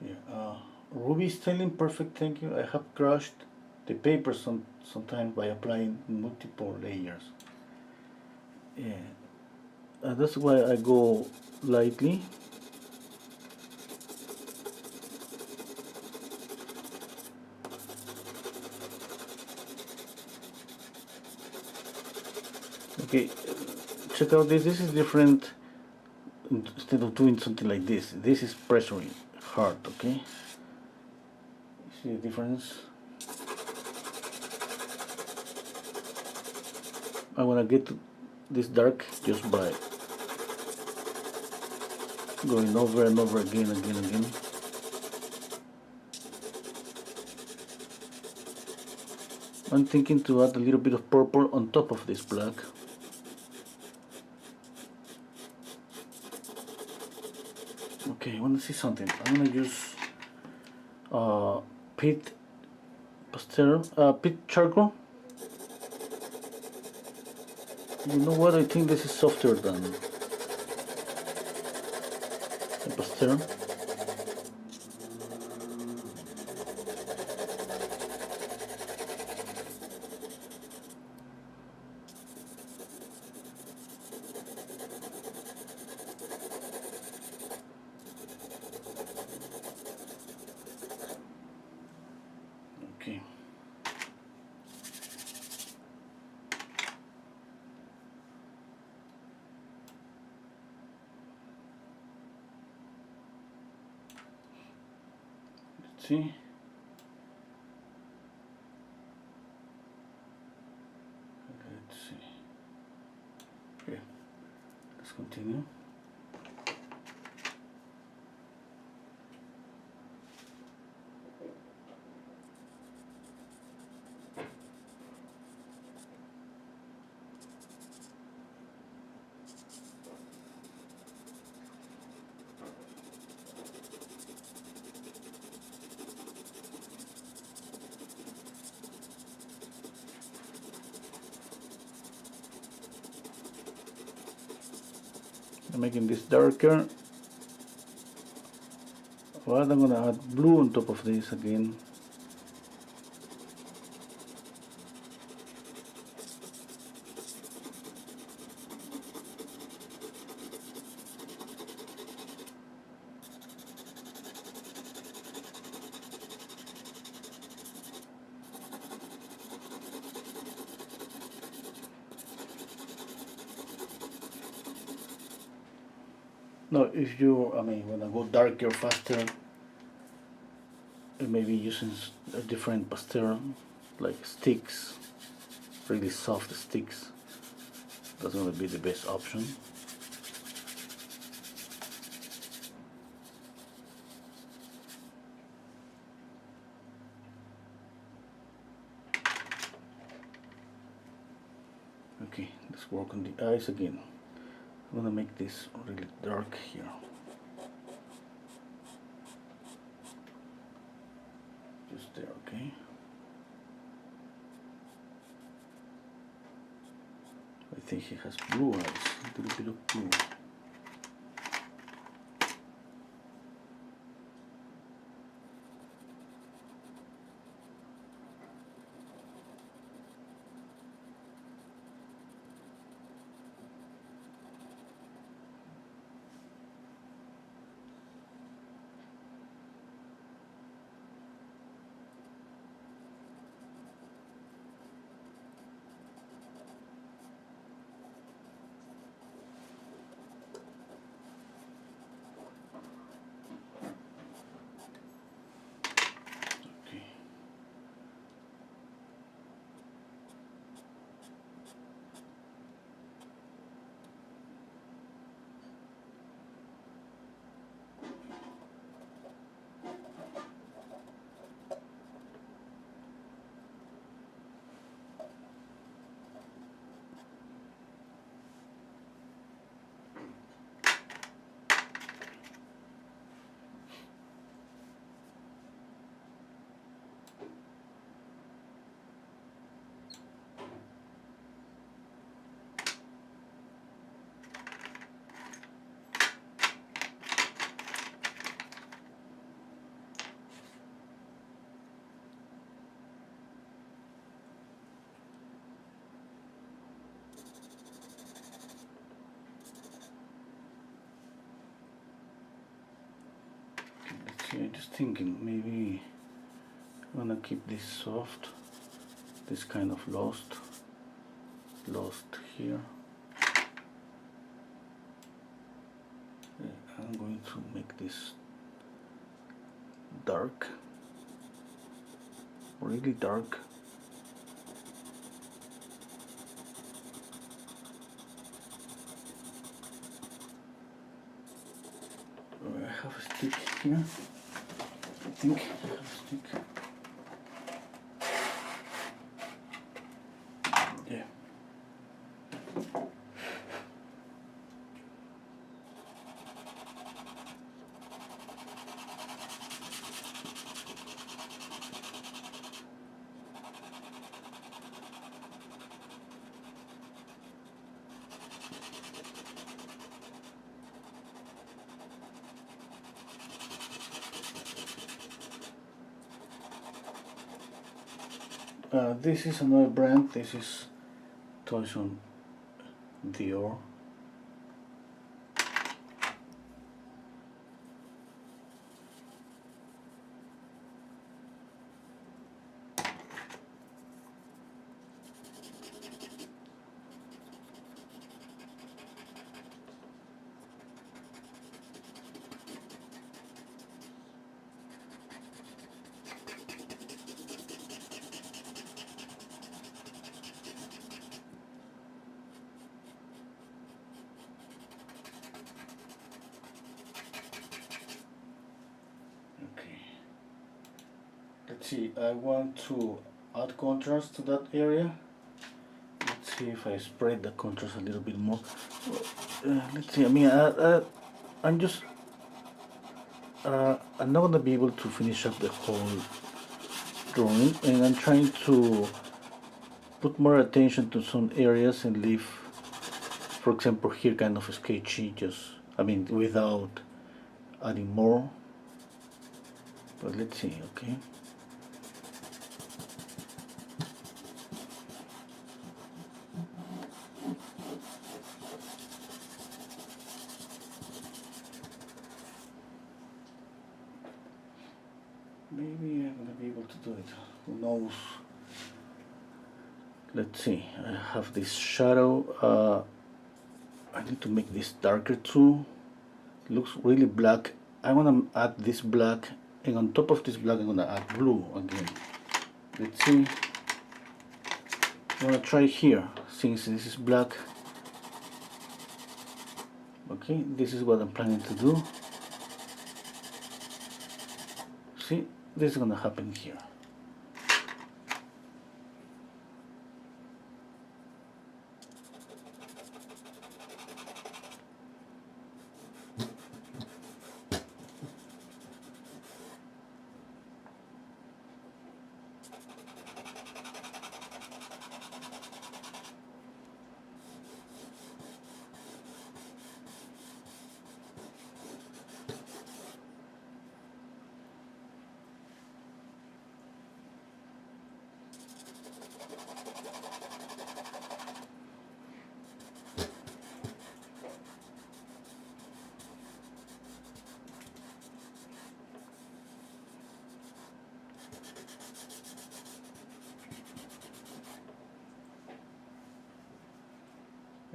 Yeah, Ruby is telling perfect, thank you. I have crushed the paper sometimes by applying multiple layers. Yeah, that's why I go lightly. Okay, check out this. This is different. Instead of doing something like this is pressuring hard, okay? See the difference? I want to get this dark just by going over and over again. I'm thinking to add a little bit of purple on top of this black. Okay, I want to see something. I'm going to use pit charcoal. You know what? I think this is softer than the pastel. Okay. Let's see. Let's see. Okay. Let's continue. I'm making this darker. Well, I'm gonna add blue on top of this again. Now, if you, wanna go darker faster, maybe using a different pastel, like sticks, really soft sticks. That's gonna be the best option. Okay, let's work on the eyes again. I'm gonna make this really dark here. Just there, okay? I think he has blue eyes, a little bit of blue. Okay, just thinking, maybe I'm gonna keep this soft, this kind of lost here. I'm going to make this dark, really dark. I have a stick here. I think I have a stick. Yeah. This is another brand. This is Toys on Dior. Let's see, I want to add contrast to that area. Let's see if I spread the contrast a little bit more. Let's see, I mean, I'm just, I'm not gonna be able to finish up the whole drawing, and I'm trying to put more attention to some areas and leave, for example, here kind of sketchy, just, I mean, without adding more. But let's see, okay. Maybe I'm gonna be able to do it. Who knows? Let's see. I have this shadow. I need to make this darker too. It looks really black. I wanna add this black, and on top of this black, I'm gonna add blue again. Let's see. I'm gonna try here, since this is black. Okay, this is what I'm planning to do. See, this is gonna happen here.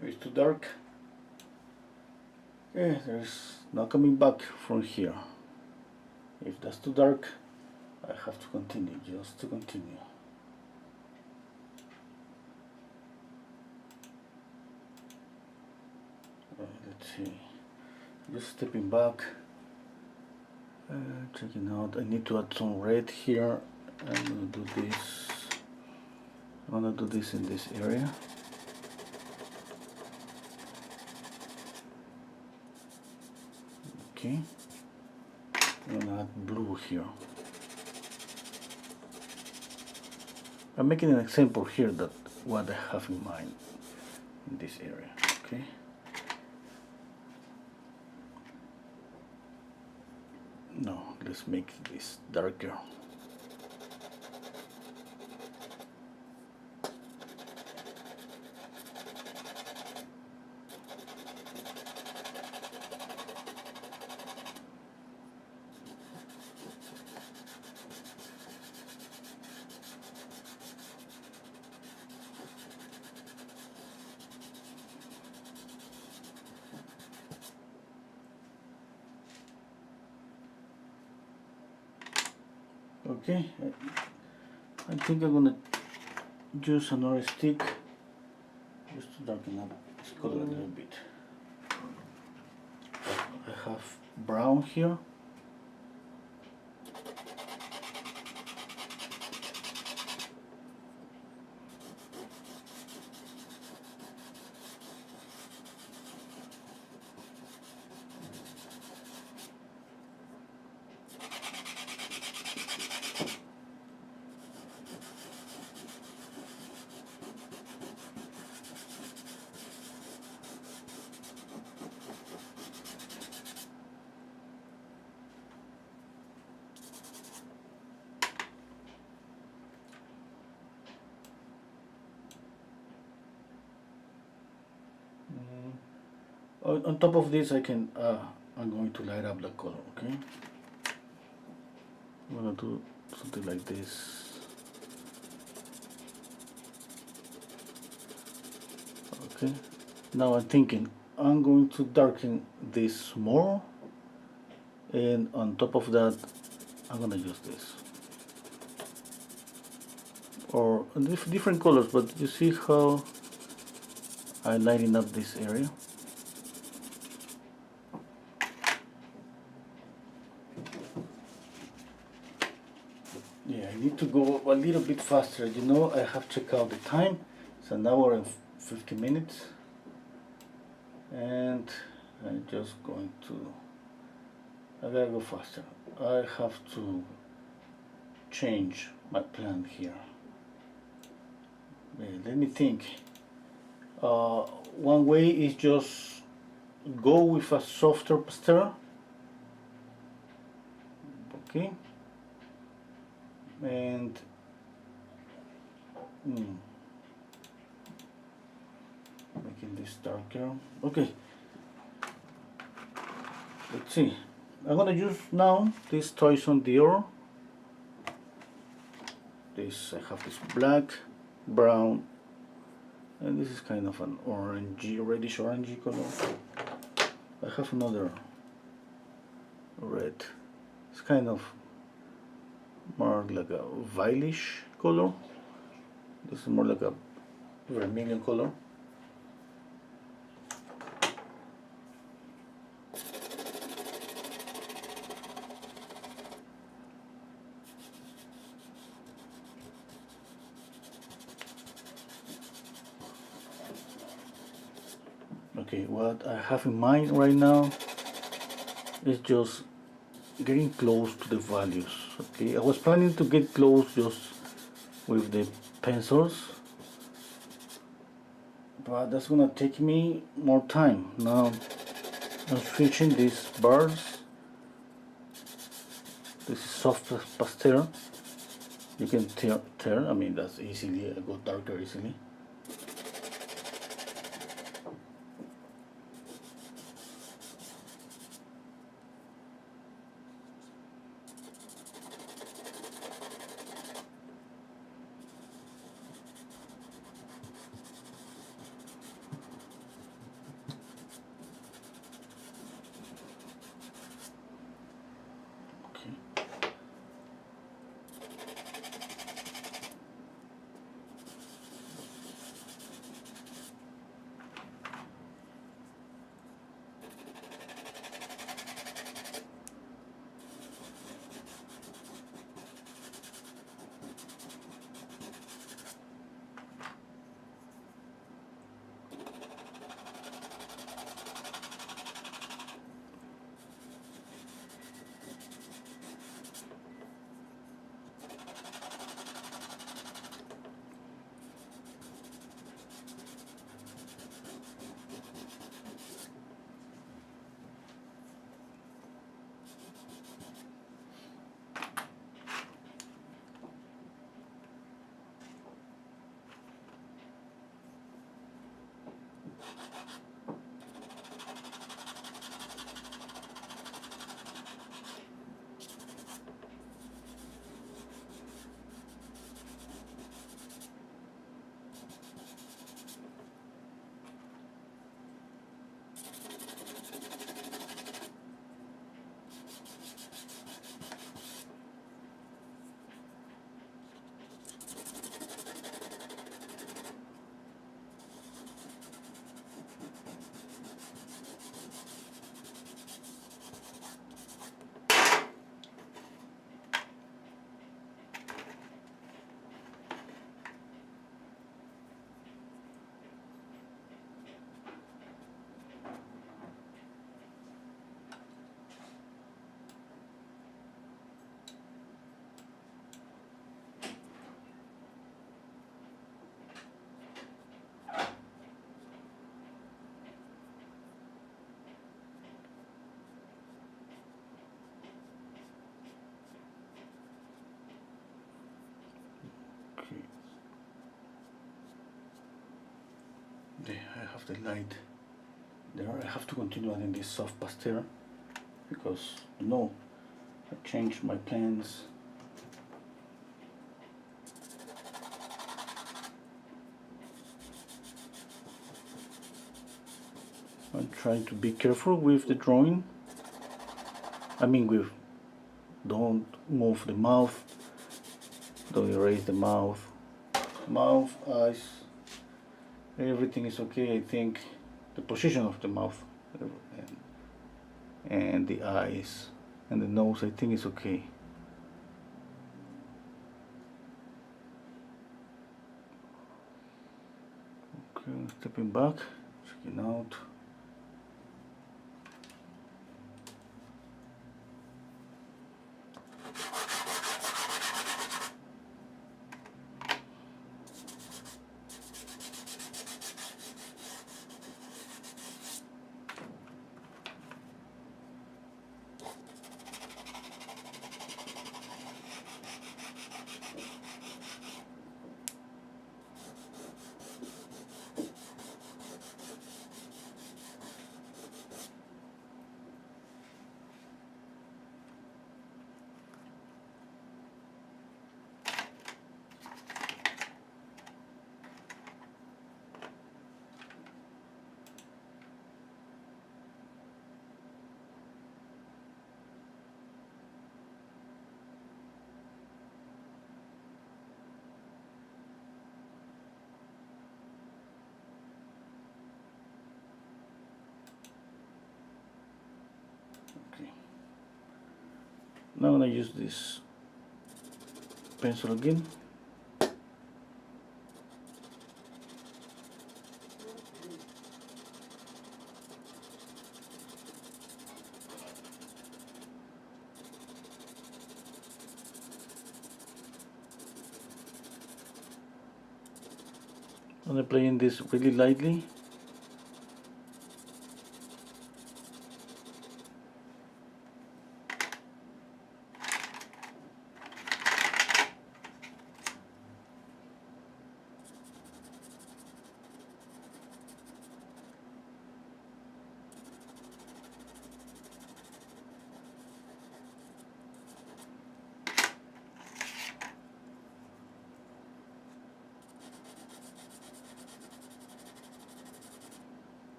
It's too dark. Okay, there's no coming back from here. If that's too dark, I have to continue, just to continue. Let's see, just stepping back, checking out. I need to add some red here. I'm gonna do this. I'm gonna do this in this area. Okay, I'm gonna add blue here. I'm making an example here that what I have in mind in this area. Okay. No, let's make this darker. Okay, I think I'm gonna use another stick just to darken up this color a little bit. I have brown here. On top of this, I'm going to light up the color. Okay, I'm gonna do something like this. Okay, now I'm thinking I'm going to darken this more, and on top of that, I'm gonna use this or different colors. But you see how I'm lighting up this area. Yeah, I need to go a little bit faster. You know, I have checked out the time. It's an hour and 50 minutes. And I'm just going to, I gotta go faster. I have to change my plan here. Let me think. One way is just go with a softer pastel. Okay. And making this darker. Okay, let's see. I'm gonna use now this Toys on Dior. This, I have this black, brown, and this is kind of an orangey, reddish orangey color. I have another red. It's kind of more like a violish color. This is more like a vermilion color. Okay, what I have in mind right now is just getting close to the values. Okay, I was planning to get close just with the pencils, but that's gonna take me more time. Now I'm switching these bars. This is soft pastel. You can tear. I mean, that's easily, I go darker easily. Okay, I have the light there. I have to continue adding this soft pastel because no, I changed my plans. I'm trying to be careful with the drawing. I mean, don't move the mouth, don't erase the mouth, eyes, everything is okay. I think the position of the mouth and the eyes and the nose, I think is okay. Okay, stepping back, checking out. Okay. Now I'm gonna use this pencil again. I'm applying this really lightly.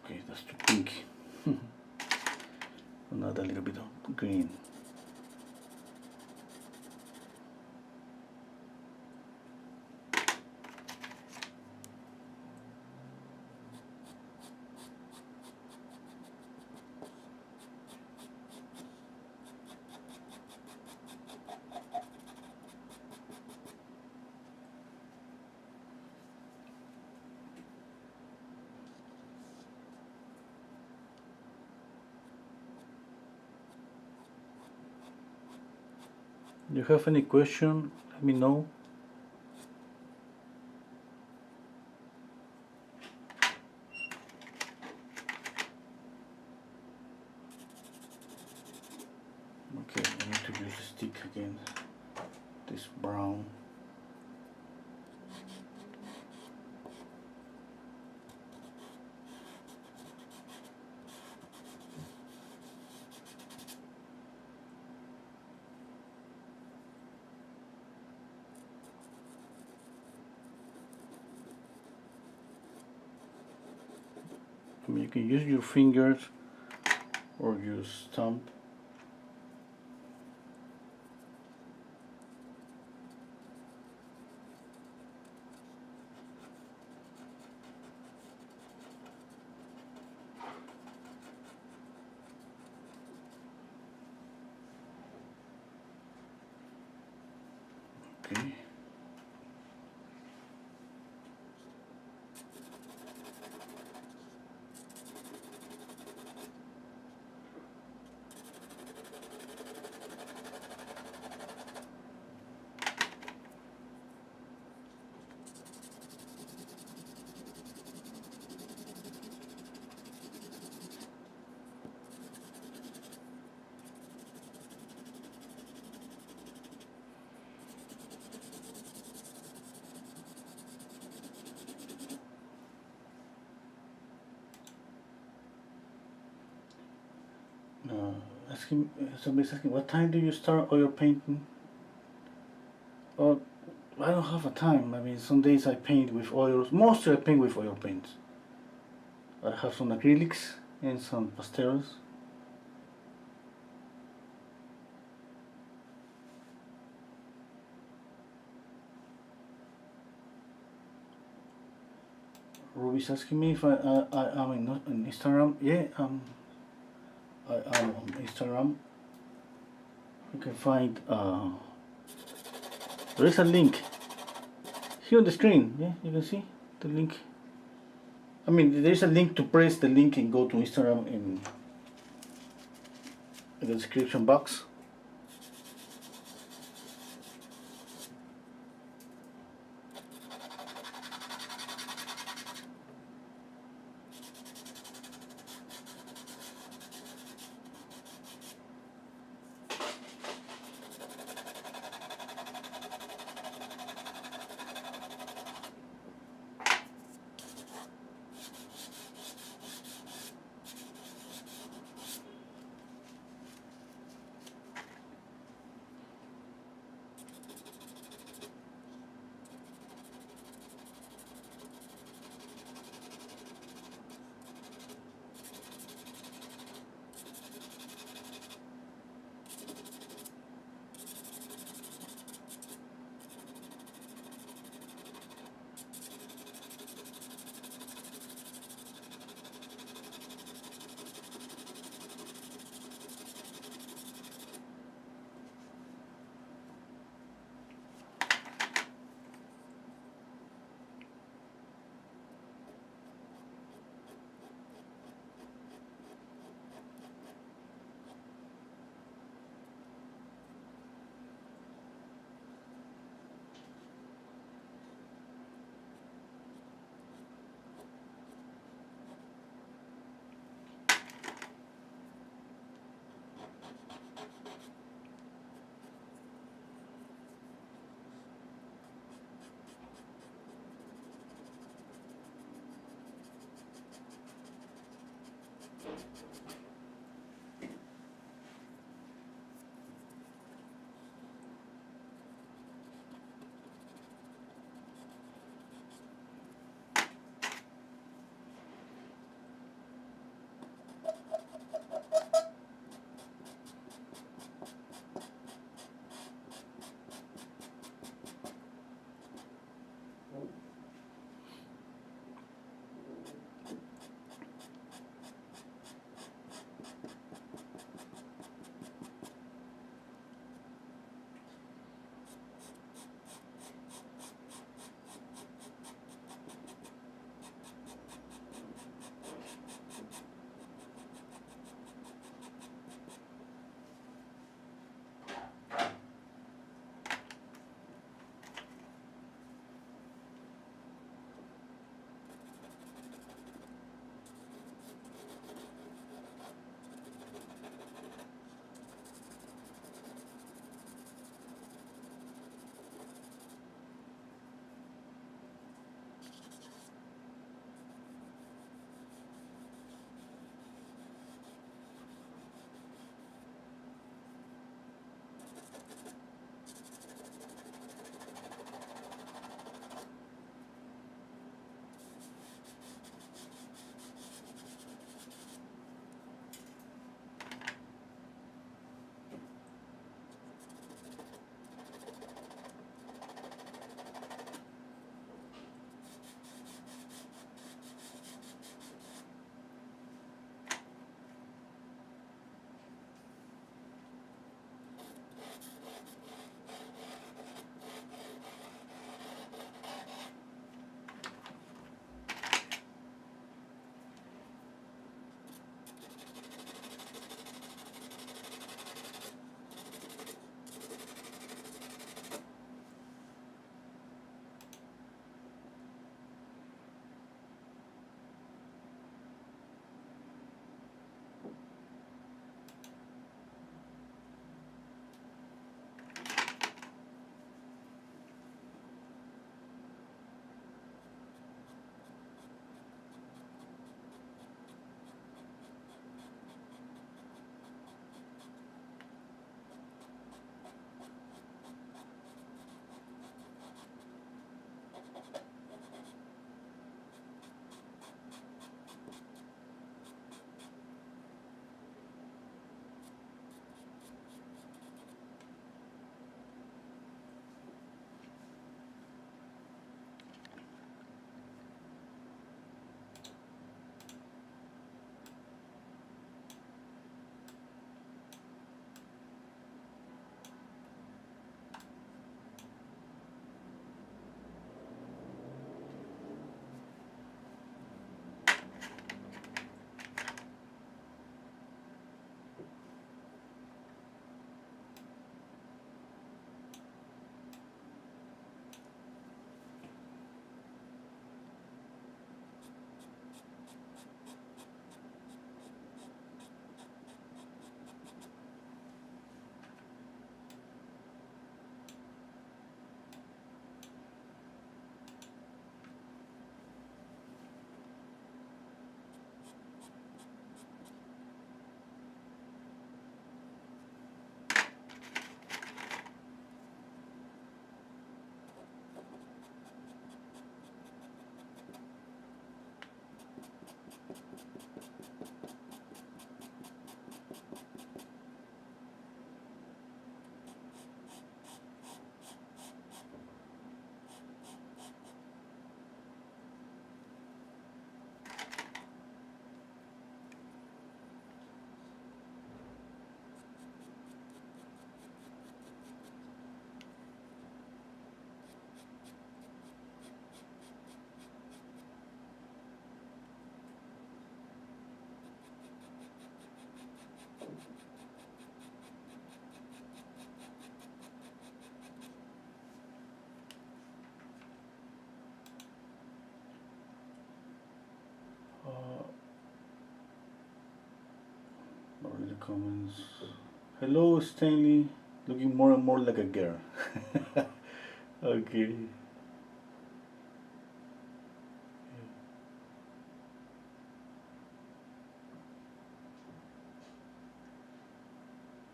Okay, that's too pink. Another little bit of green. If you have any question, let me know. Okay, I need to use the stick again. This brown. I mean, you can use your fingers or use thumb. Okay. Somebody's asking, what time do you start oil painting? Oh, I don't have a time. I mean, some days I paint with oils. Mostly I paint with oil paints. I have some acrylics and some pastels. Ruby's asking me if I am in Instagram. Yeah, I am on Instagram. You can find there is a link here on the screen. Yeah, you can see the link. I mean, there is a link to press the link and go to Instagram in the description box. comments. Hello, Stanley. Looking more and more like a girl. Okay.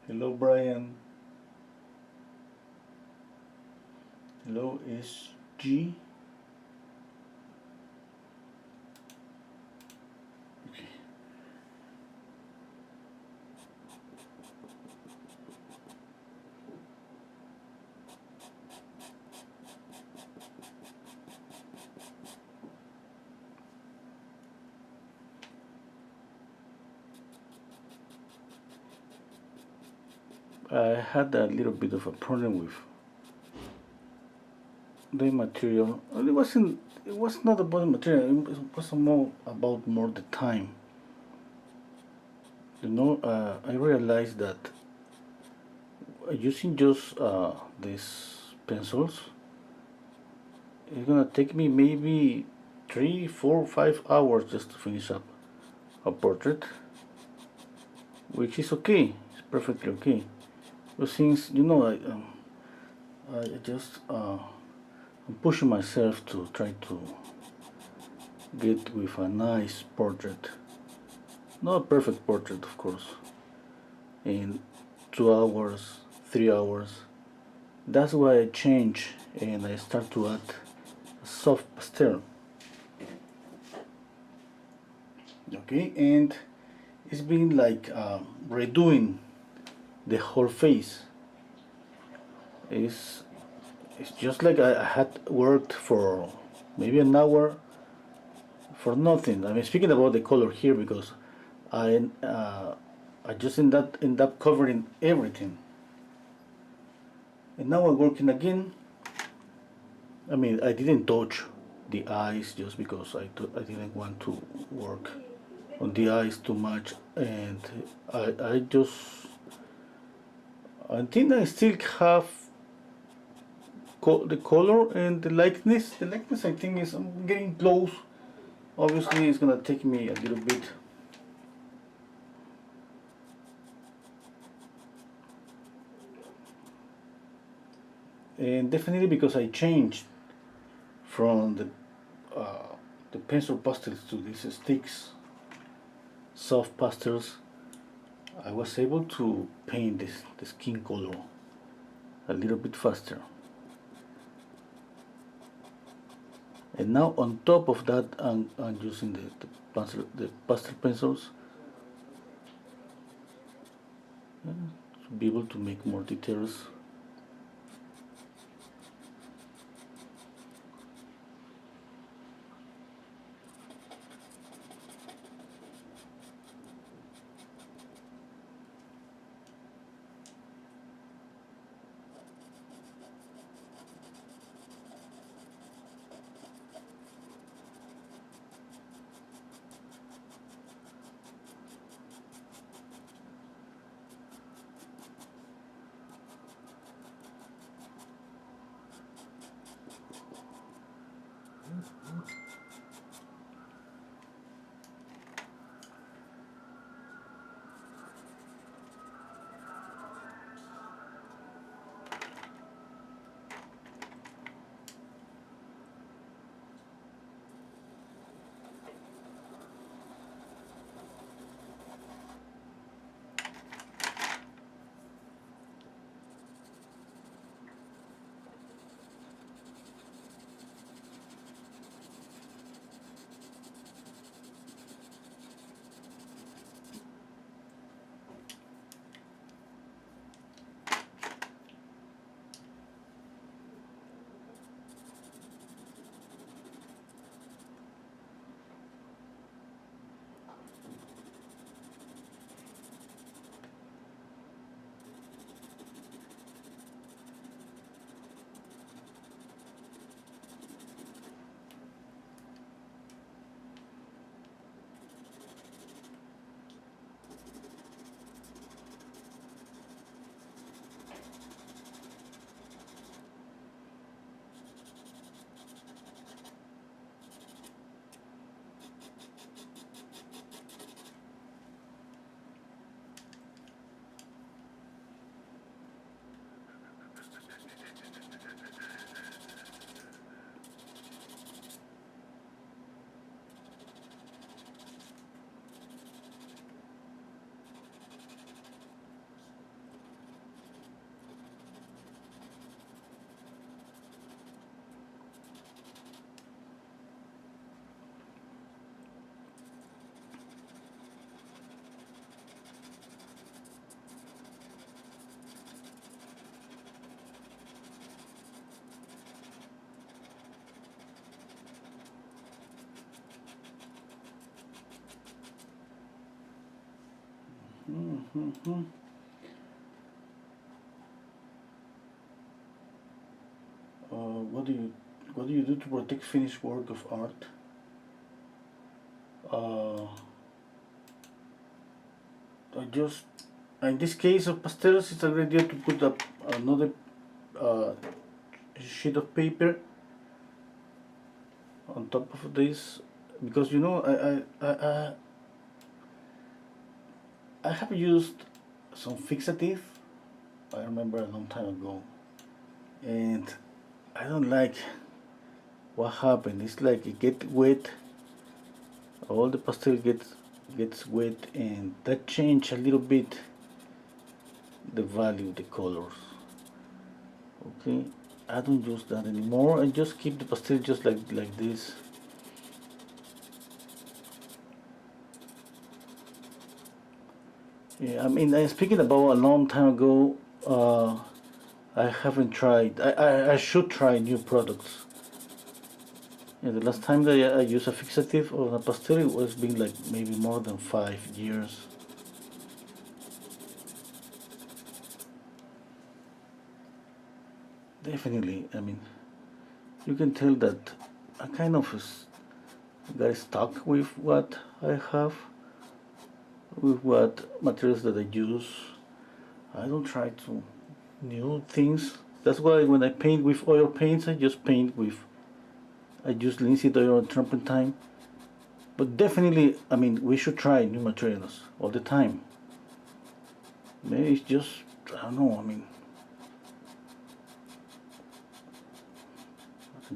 Hello, Brian. Hello, SG. Okay. I had a little bit of a problem with the material. It wasn't. It was not about the material. It was more about the time. I realized that using just these pencils, it's gonna take me maybe 3, 4, 5 hours just to finish up a portrait, which is okay. It's perfectly okay. But since I just I'm pushing myself to try to get with a nice portrait, not a perfect portrait, of course, in 2 hours, 3 hours. That's why I change and I start to add a soft pastel. Okay, and it's been like redoing the whole face. It's it's just like I had worked for maybe an hour for nothing. I mean, speaking about the color here because I just end up covering everything, and now I'm working again. I mean, I didn't touch the eyes just because I didn't want to work on the eyes too much, and I just I think I still have the color and the likeness. The likeness I think is I'm getting close. Obviously, it's gonna take me a little bit. And definitely because I changed from the pencil pastels to these sticks, soft pastels, I was able to paint the skin color a little bit faster. And now on top of that, I'm using the pastel pencils to be able to make more details. What do you do to protect finished work of art? I just, in this case of pastels, it's a good idea to put up another uh, sheet of paper on top of this, because you know I have used some fixative. I remember a long time ago, and I don't like what happened. It's like it gets wet, all the pastel gets wet, and that change a little bit the value, the colors. Okay, I don't use that anymore. I just keep the pastel just like this. Yeah, I mean, I'm speaking about a long time ago. I haven't tried. I should try new products. Yeah, the last time that I used a fixative on a pastel, it was been like maybe more than 5 years. Definitely, I mean, you can tell that I kind of got stuck with what I have, with what materials that I use. I don't try to new things. That's why when I paint with oil paints, I use linseed oil and turpentine. But definitely, I mean, we should try new materials all the time. Maybe it's just, I don't know, I mean,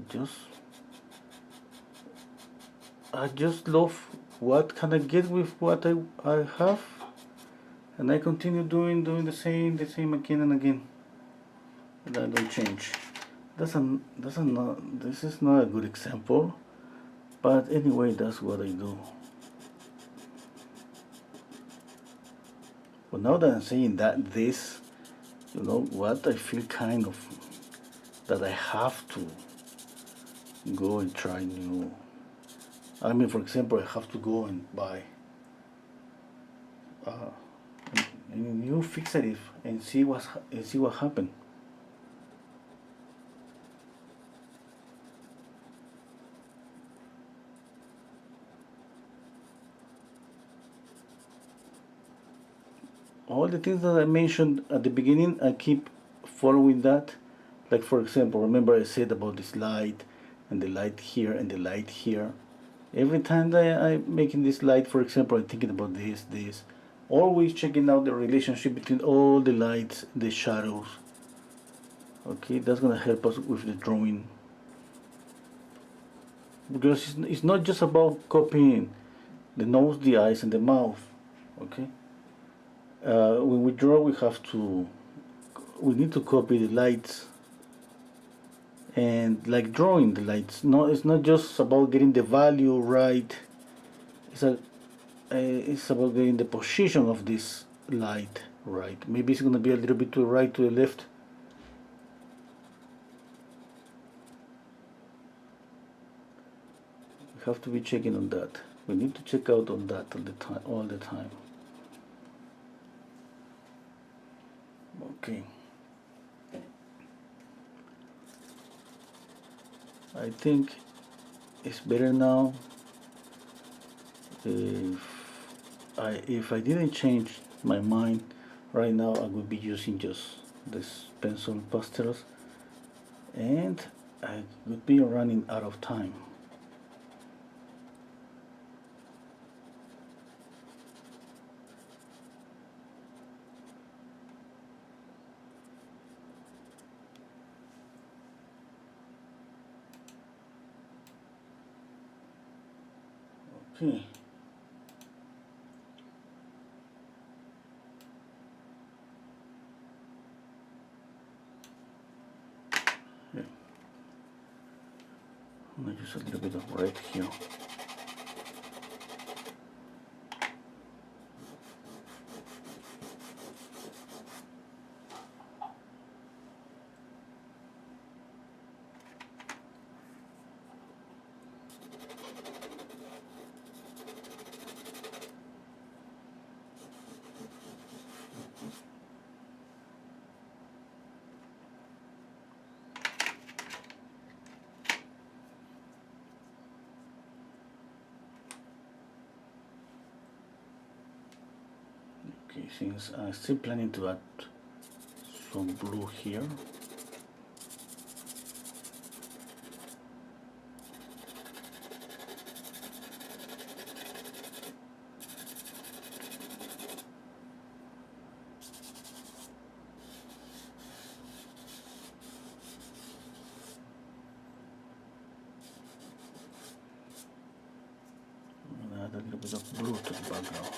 just, I just love what can I get with what I have, and I continue doing the same again and again, and I don't change. This is not a good example, but anyway, that's what I do. But now that I'm saying this, you know what, I feel kind of that I have to go and try new. I mean, for example, I have to go and buy a new fixative and see what happened. All the things that I mentioned at the beginning, I keep following that. Like for example, remember I said about this light and the light here and the light here. Every time that I'm making this light, for example, I'm thinking about this. Always checking out the relationship between all the lights, the shadows. Okay, that's gonna help us with the drawing. Because it's not just about copying the nose, the eyes, and the mouth. Okay. When we draw, we need to copy the lights, and like drawing the lights. No, it's not just about getting the value right. It's about getting the position of this light right. Maybe it's gonna be a little bit to the right, to the left. We have to be checking on that. We need to check out on that all the time. Okay. I think it's better now. If I didn't change my mind right now, I would be using just this pencil pastels, and I would be running out of time. Okay. Yeah. I'm gonna use a little bit of red here. since I'm still planning to add some blue here. Add a little bit of blue to the background.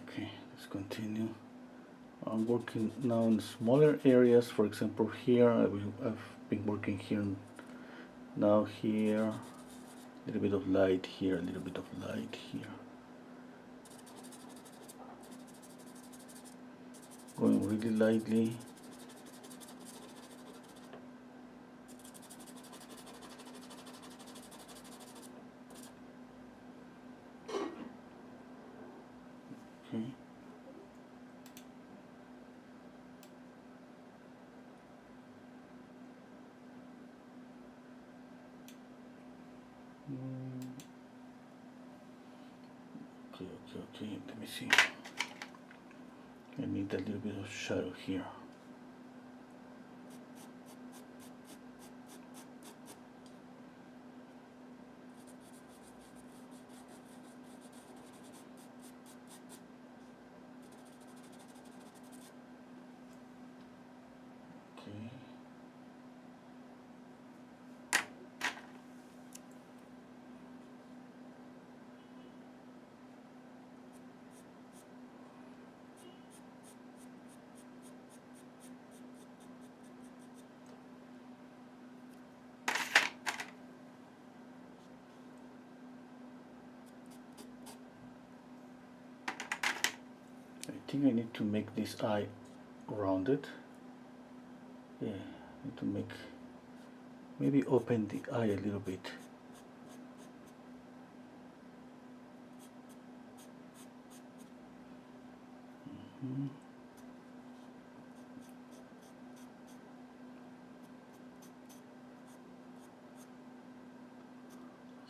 Okay, let's continue. I'm working now in smaller areas. For example, here I've been working here, now here, a little bit of light here, a little bit of light here. Going really lightly. Okay. Okay, let me see. I need a little bit of shadow here. Okay. I think I need to make this eye rounded. Yeah, I need to make, maybe open the eye a little bit.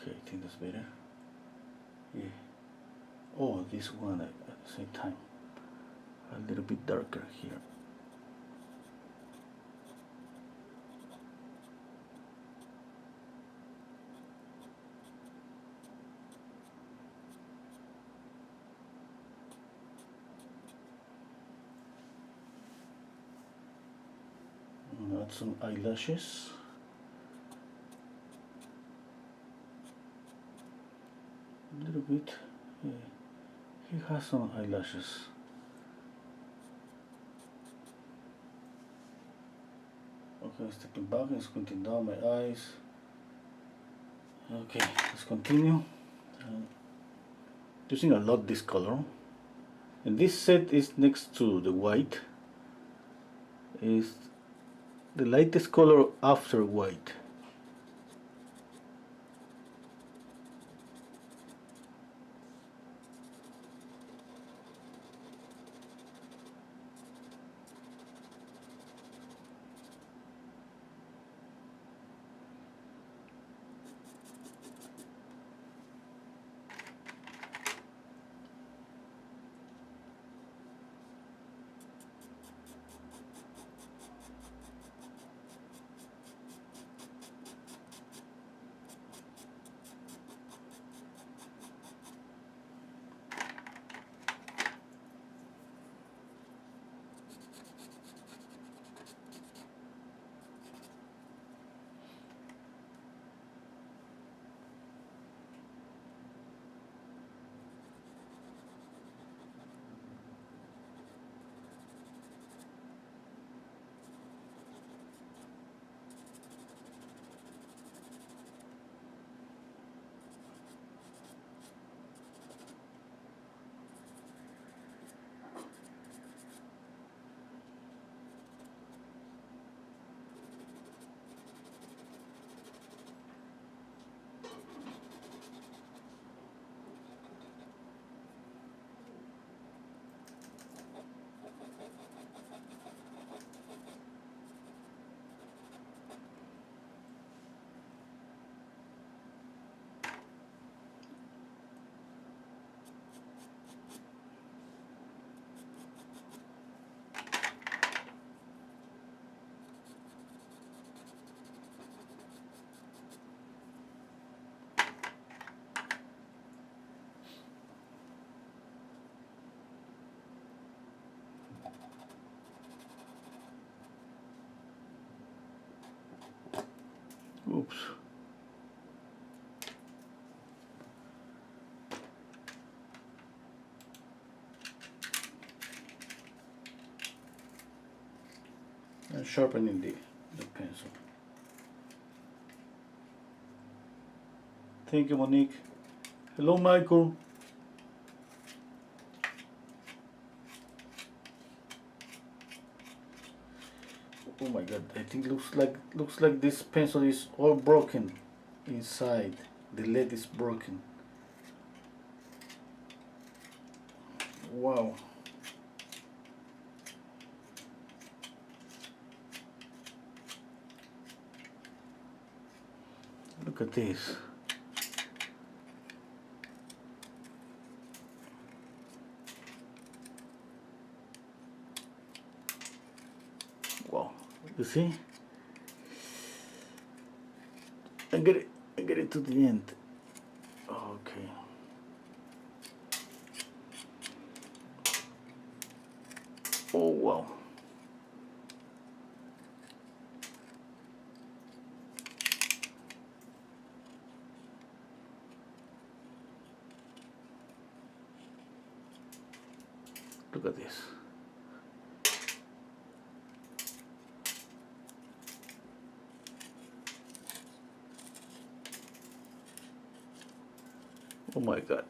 Okay, I think that's better. Yeah. Oh, this one at the same time. A little bit darker here. Add some eyelashes. A little bit. Yeah. He has some eyelashes. Okay, stepping back and squinting down my eyes. Okay, let's continue. Using a lot this color. And this set is next to the white. Is the lightest color after white. Oops. And sharpening the pencil. Thank you, Monique. Hello, Michael. Oh my God! I think looks like this pencil is all broken inside. The lead is broken. Wow. Look at this. Wow. You see? I get it to the end. Okay. Oh wow. Look at this. Oh my God.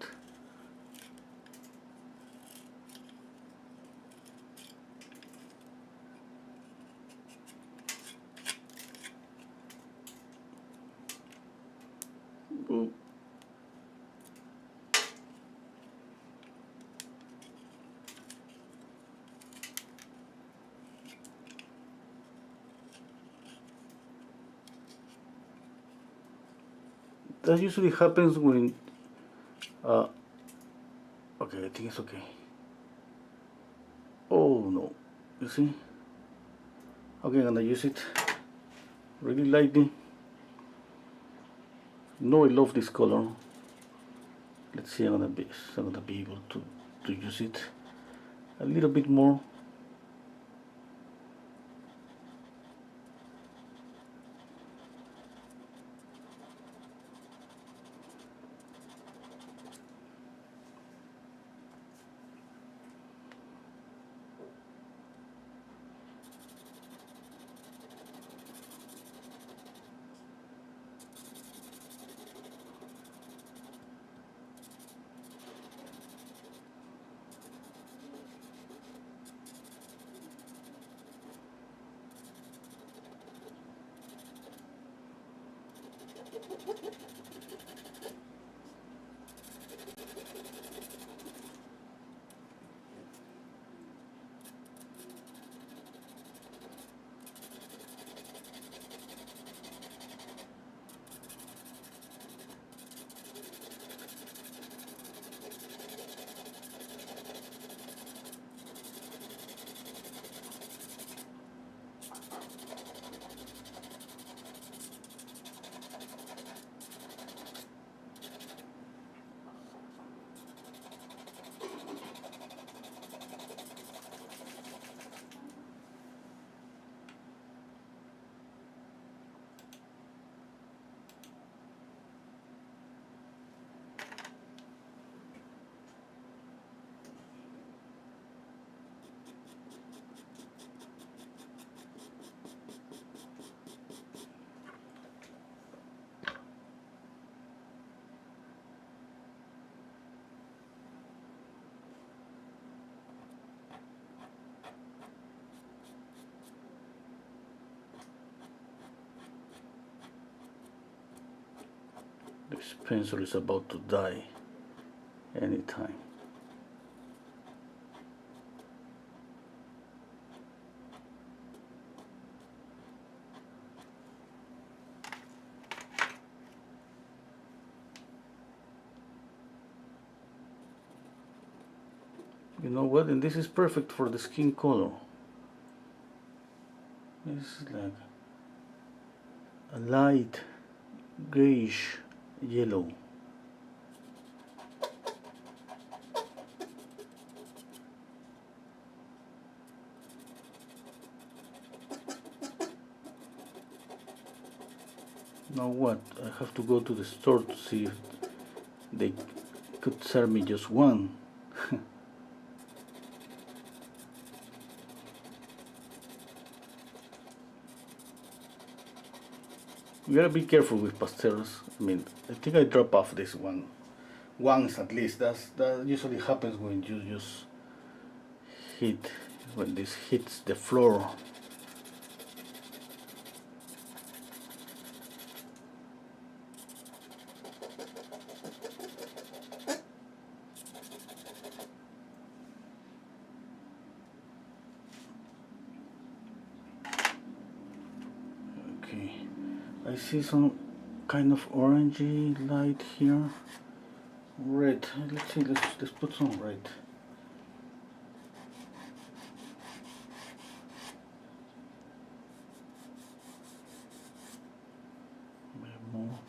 Ooh. That usually happens when okay, I think it's okay. Oh no, you see? Okay, I'm gonna use it really lightly. No, I love this color. Let's see, I'm gonna be able to use it a little bit more. This pencil is about to die anytime. You know what? And this is perfect for the skin color. This is like a light grayish yellow. Now what? I have to go to the store to see if they could serve me just one. You gotta be careful with pastels. I mean, I think I drop off this one once at least. That usually happens when you just when this hits the floor. I see some kind of orangey light here. Red. Let's see. Let's put some red. More.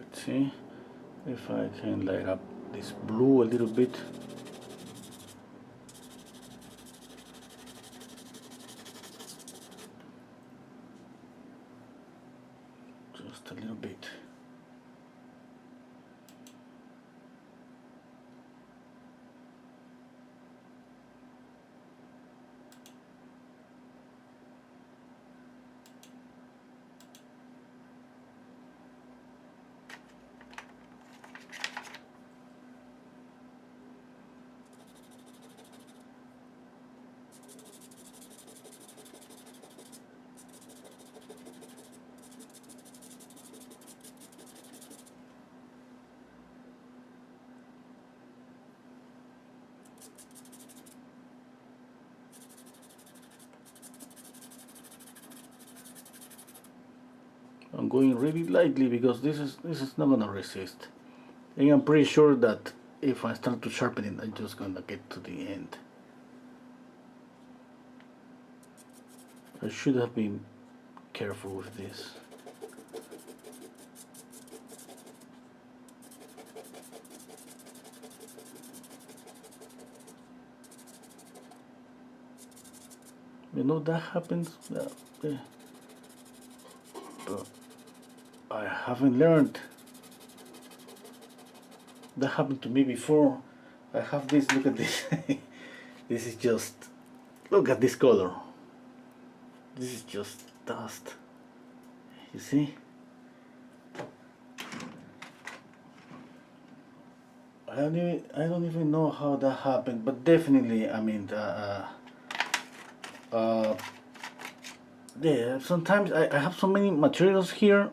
Let's see if I can light up this blue a little bit. Just a little bit. I'm going really lightly because this is not gonna resist. And I'm pretty sure that if I start to sharpen it, I'm just gonna get to the end. I should have been careful with this. You know that happens. Yeah. But I haven't learned. That happened to me before. I have this. Look at this. This is just. Look at this color. This is just dust. You see? I don't even know how that happened, but definitely, I mean, yeah. Sometimes I have so many materials here,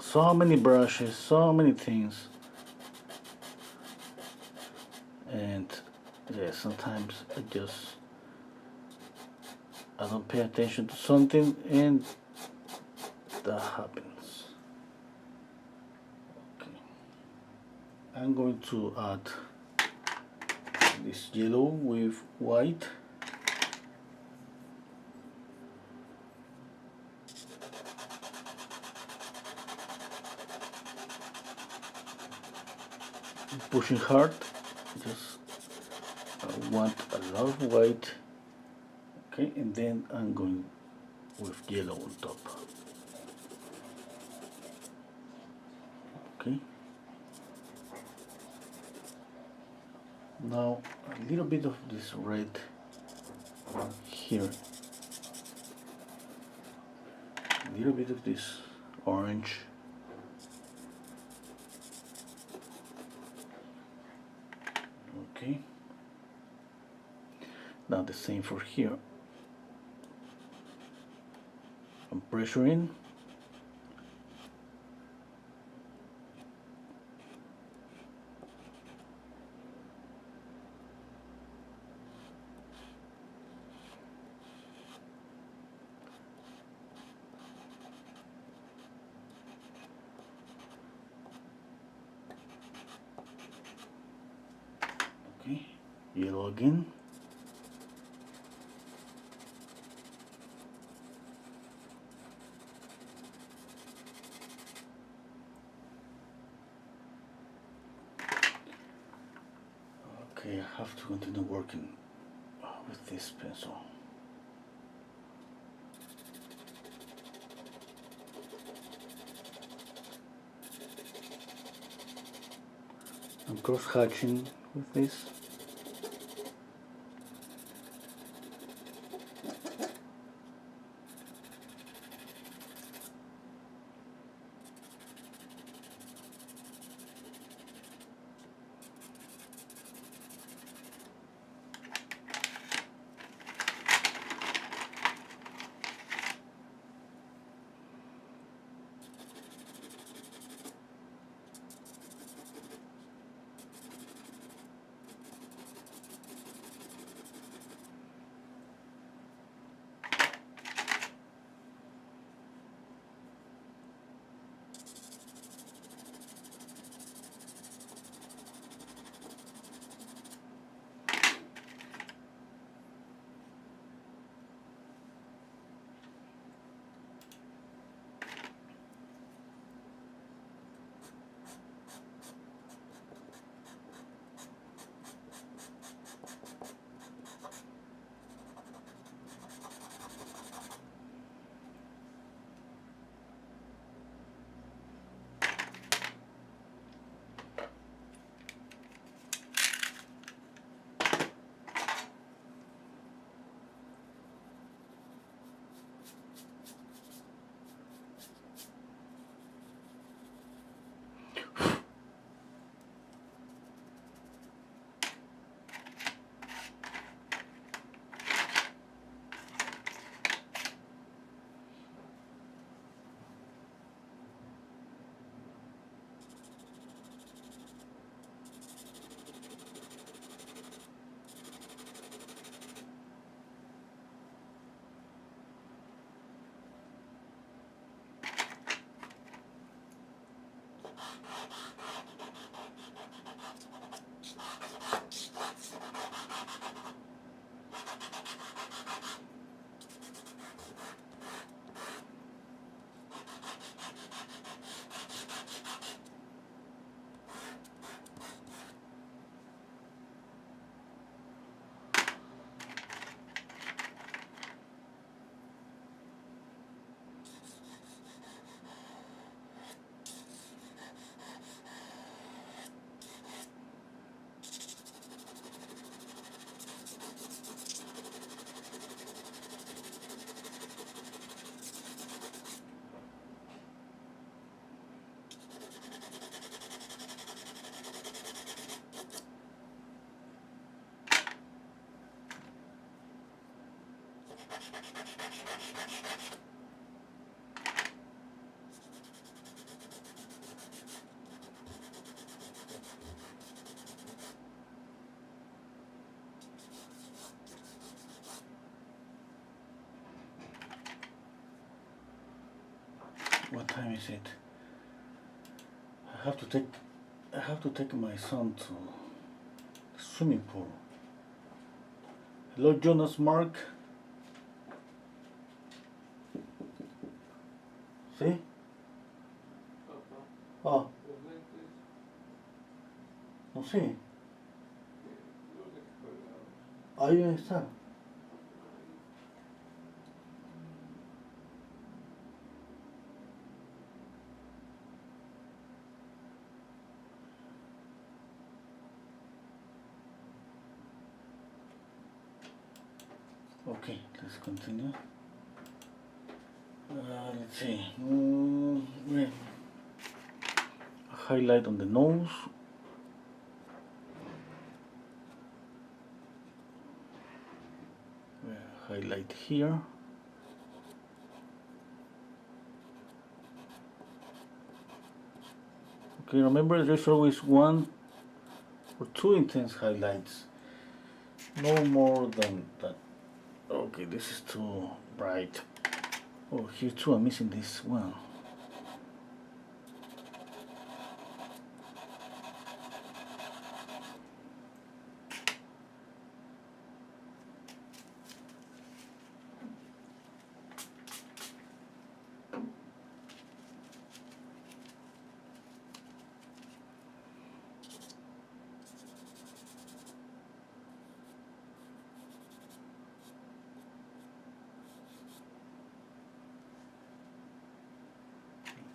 so many brushes, so many things, and yeah, sometimes I don't pay attention to something, and that happens. Okay. I'm going to add this yellow with white. pushing hard. Just I want a lot of white. Okay, and then I'm going with yellow on top. Okay. Now a little bit of this red here. A little bit of this orange. Okay. Now the same for here. I'm pressuring. Okay, yellow again. Okay, I have to continue working with this pencil. I'm cross-hatching with this. What time is it? I have to take my son to the swimming pool. Hello, Jonas Mark. See? Oh. ¿O sí? Ahí está. Okay, let's continue. Let's see. Highlight on the nose. Highlight here. Okay, remember there's always one or two intense highlights. No more than that. Okay, this is too bright. Oh, here too I'm missing this one.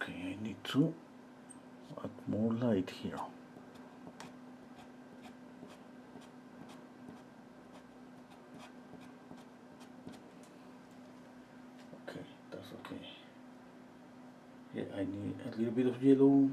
Okay, I need to add more light here. Okay, that's okay. Yeah, I need a little bit of yellow.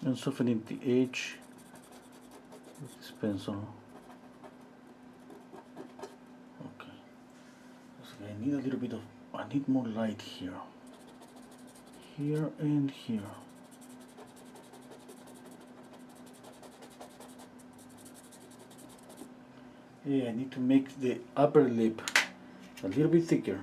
And softening the edge with this pencil. Okay. So I need a little bit of, I need more light here. Here and here. Yeah, I need to make the upper lip a little bit thicker.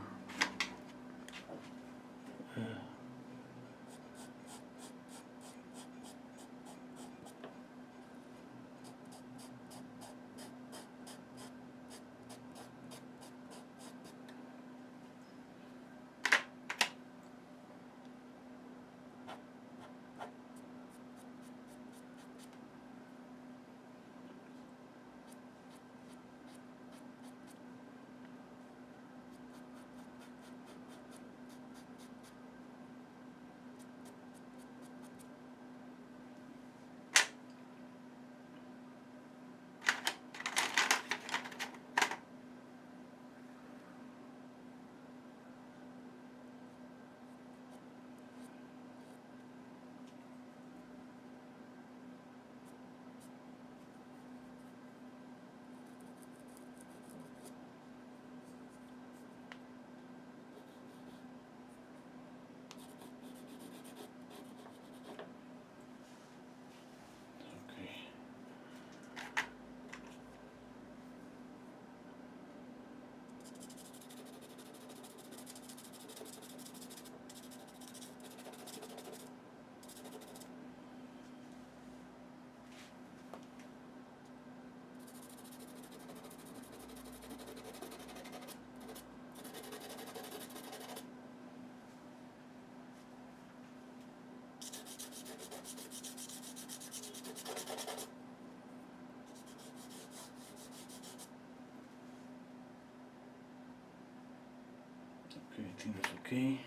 Okay, I think that's okay.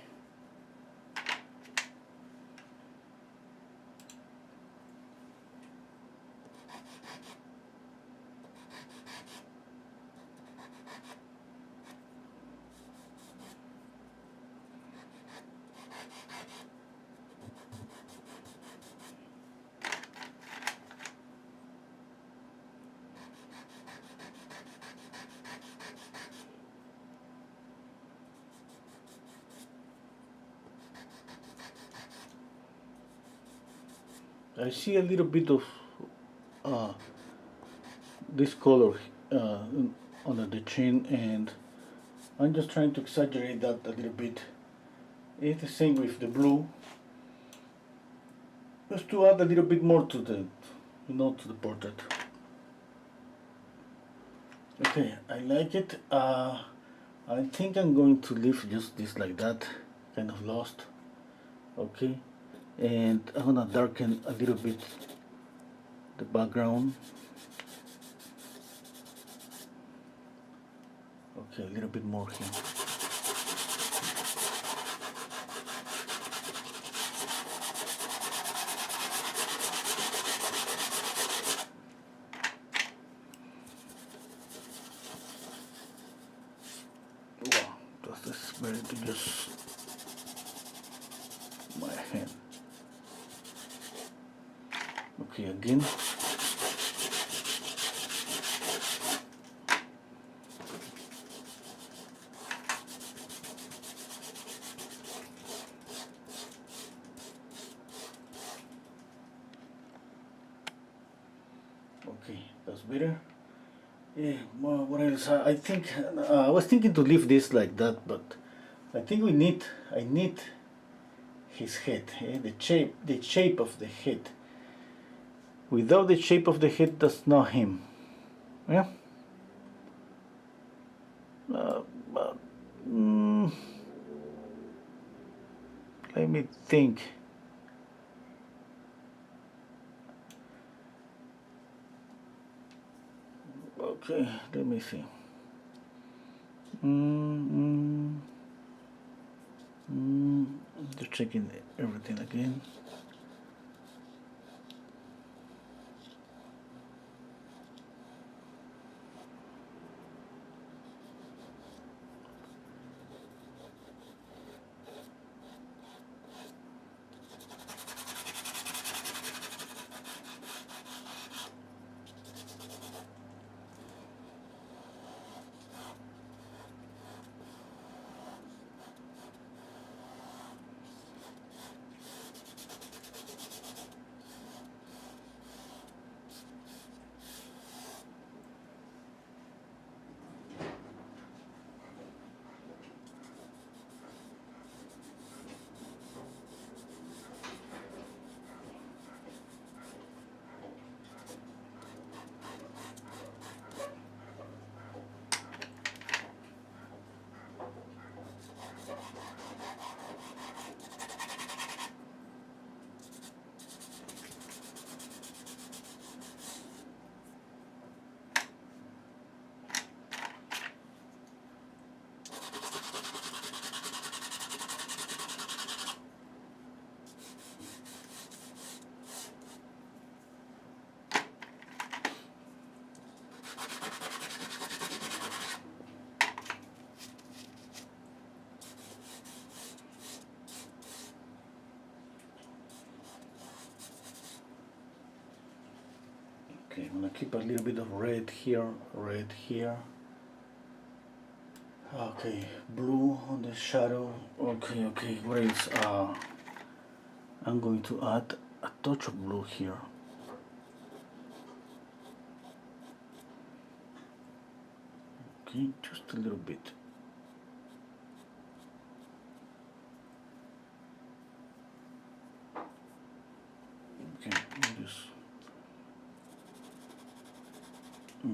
I see a little bit of uh, this color uh, under the chin, and I'm just trying to exaggerate that a little bit. It's the same with the blue, just to add a little bit more to the, to the portrait. Okay, I like it. I think I'm going to leave just this like that, kind of lost. Okay, and I'm gonna darken a little bit the background. Okay, a little bit more here. Wow, this is very just my hand. Okay, again. Okay, that's better. Yeah, well, what else? I think I was thinking to leave this like that, but I think I need his head, the shape of the head. Without the shape of the head, that's not him. Yeah. But, let me think. Okay, let me see. Just checking everything again. Okay, I'm gonna keep a little bit of red here, red here. Okay, blue on the shadow. Okay, okay, what else? I'm going to add a touch of blue here. Okay, just a little bit. Okay, just.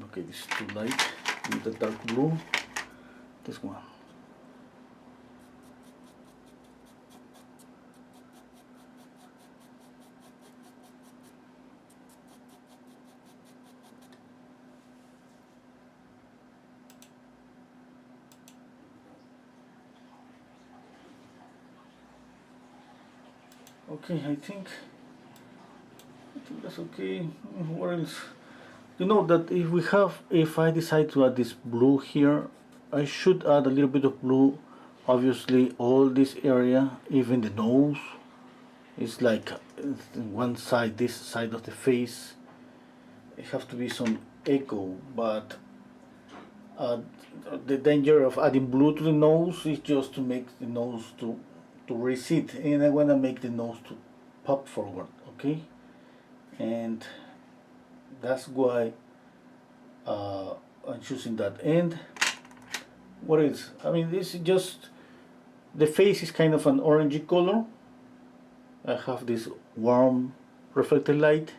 Okay, this is too light. With the dark blue. This one. Okay, I think that's okay. What else? You know that if I decide to add this blue here, I should add a little bit of blue. Obviously, all this area, even the nose, is like one side, this side of the face. It have to be some echo, but uh, the danger of adding blue to the nose is just to make the nose to recede, and I want to make the nose to pop forward. Okay, and that's why I'm choosing that. And what else? I mean, this is just the face is kind of an orangey color. I have this warm reflected light,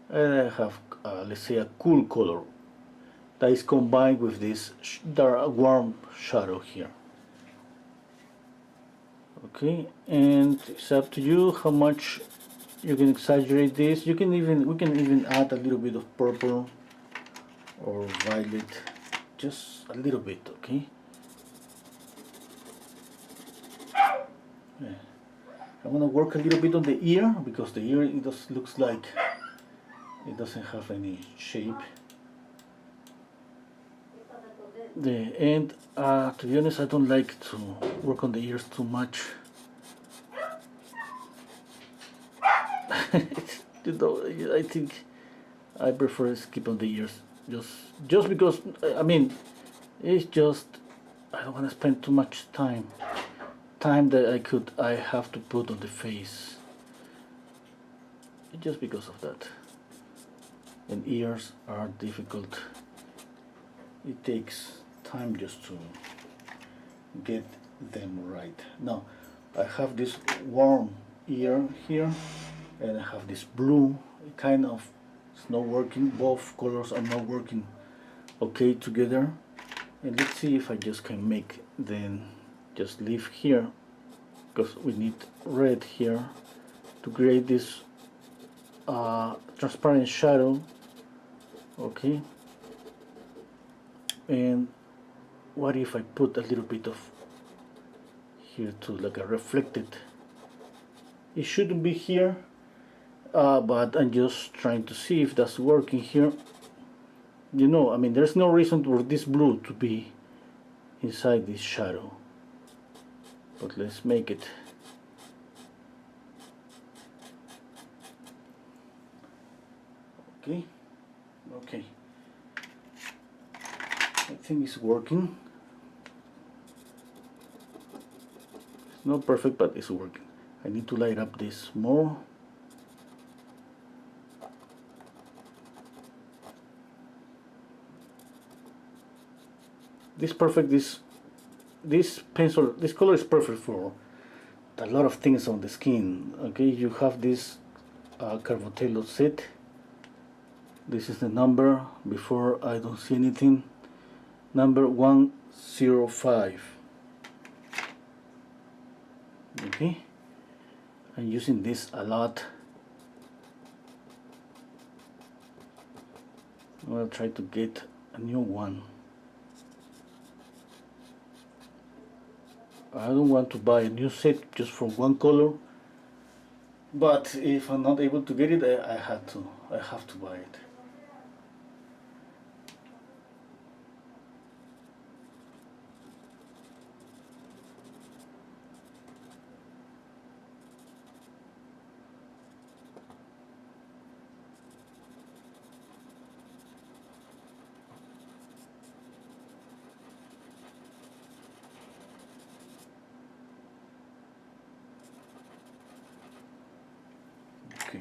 and I have let's say a cool color that is combined with this dark warm shadow here. Okay, and it's up to you how much you can exaggerate this. We can even add a little bit of purple or violet, just a little bit. Okay. Yeah. I'm gonna work a little bit on the ear, because the ear, it just looks like it doesn't have any shape. And to be honest, I don't like to work on the ears too much. You know, I think I prefer skip on the ears, just because I mean, it's just I don't want to spend too much time that I have to put on the face, just because of that. And ears are difficult. It takes time just to get them right. Now I have this warm ear here, and I have this blue. It kind of, it's not working. Both colors are not working okay together. And let's see if I just can make then just leave here, because we need red here to create this transparent shadow. Okay, and what if I put a little bit of here too, like a reflected? It shouldn't be here, but I'm just trying to see if that's working here. You know, I mean, there's no reason for this blue to be inside this shadow, but let's make it. Okay, okay, I think it's working. It's not perfect, but it's working. I need to light up this more. This pencil, this color is perfect for a lot of things on the skin. Okay, you have this Carbotelo set. This is the number, before I don't see anything, number 105. Okay, I'm using this a lot. I'll try to get a new one. I don't want to buy a new set just for one color, but if I'm not able to get it, I have to buy it. Okay.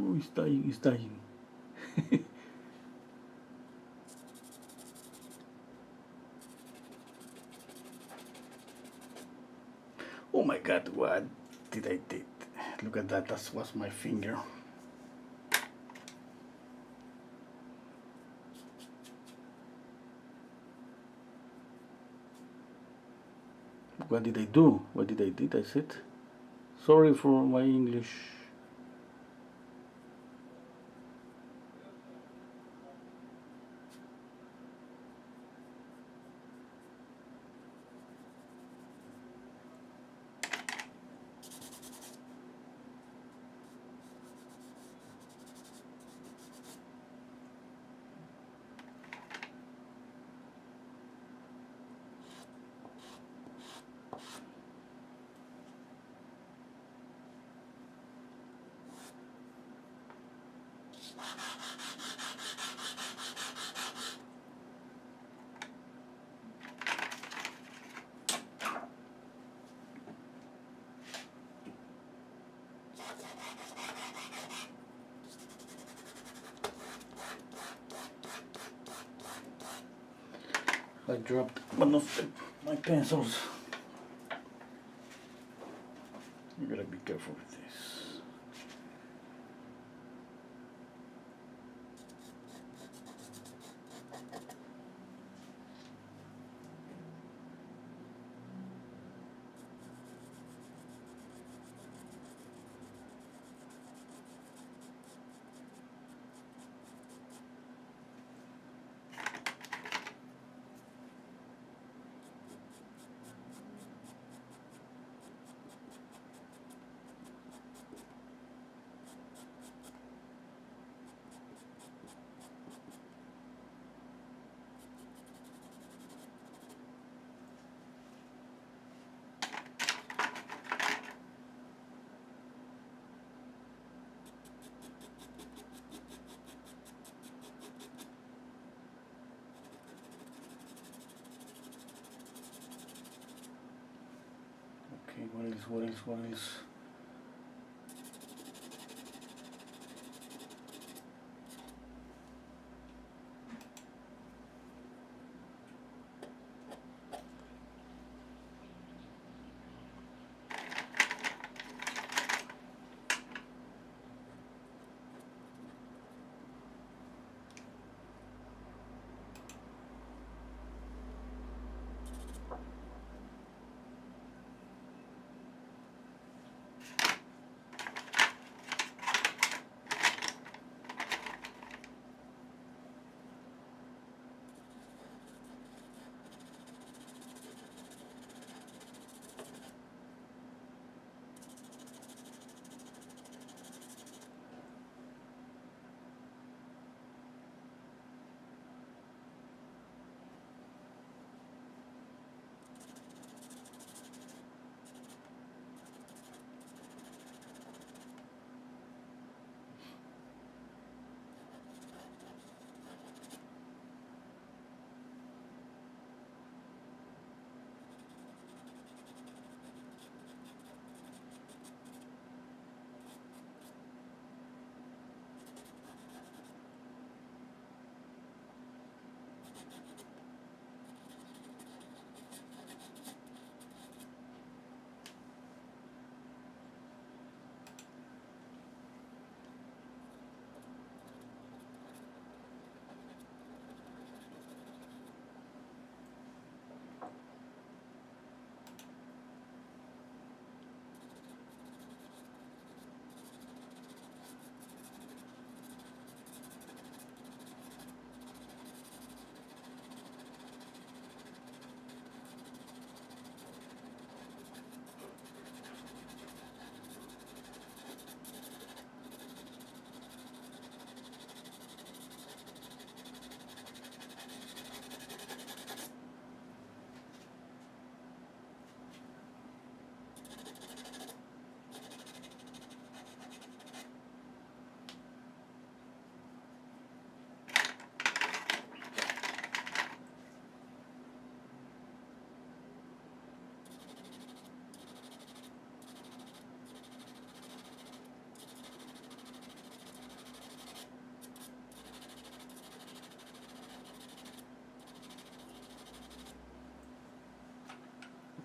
Oh, it's dying, it's dying. Oh my god, what did I did? Look at that, that was my finger. What did I do? What did I did? I said, sorry for my English. I dropped one of my pencils. You gotta be careful with this. Okay, what else?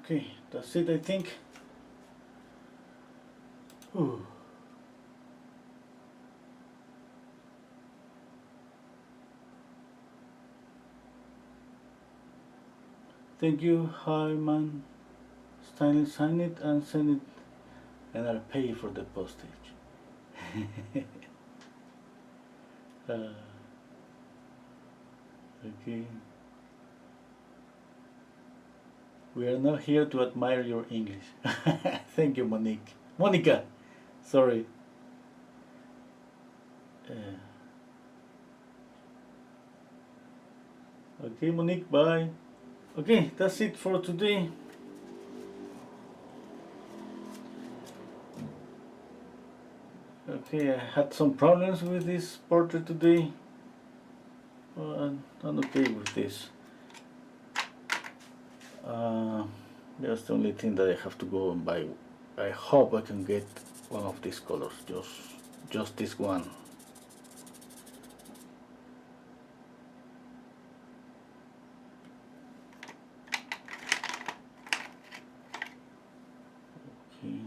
Okay, that's it, I think. Whew. Thank you, hi man. Sign it and send it, and I'll pay for the postage. uh, okay. We are not here to admire your English. Thank you, Monique. Monica! Sorry. Uh, okay, Monique, bye. Okay, that's it for today. Okay, I had some problems with this portrait today. I'm okay with this. That's the only thing that I have to go and buy. I hope I can get one of these colors, just this one. Okay.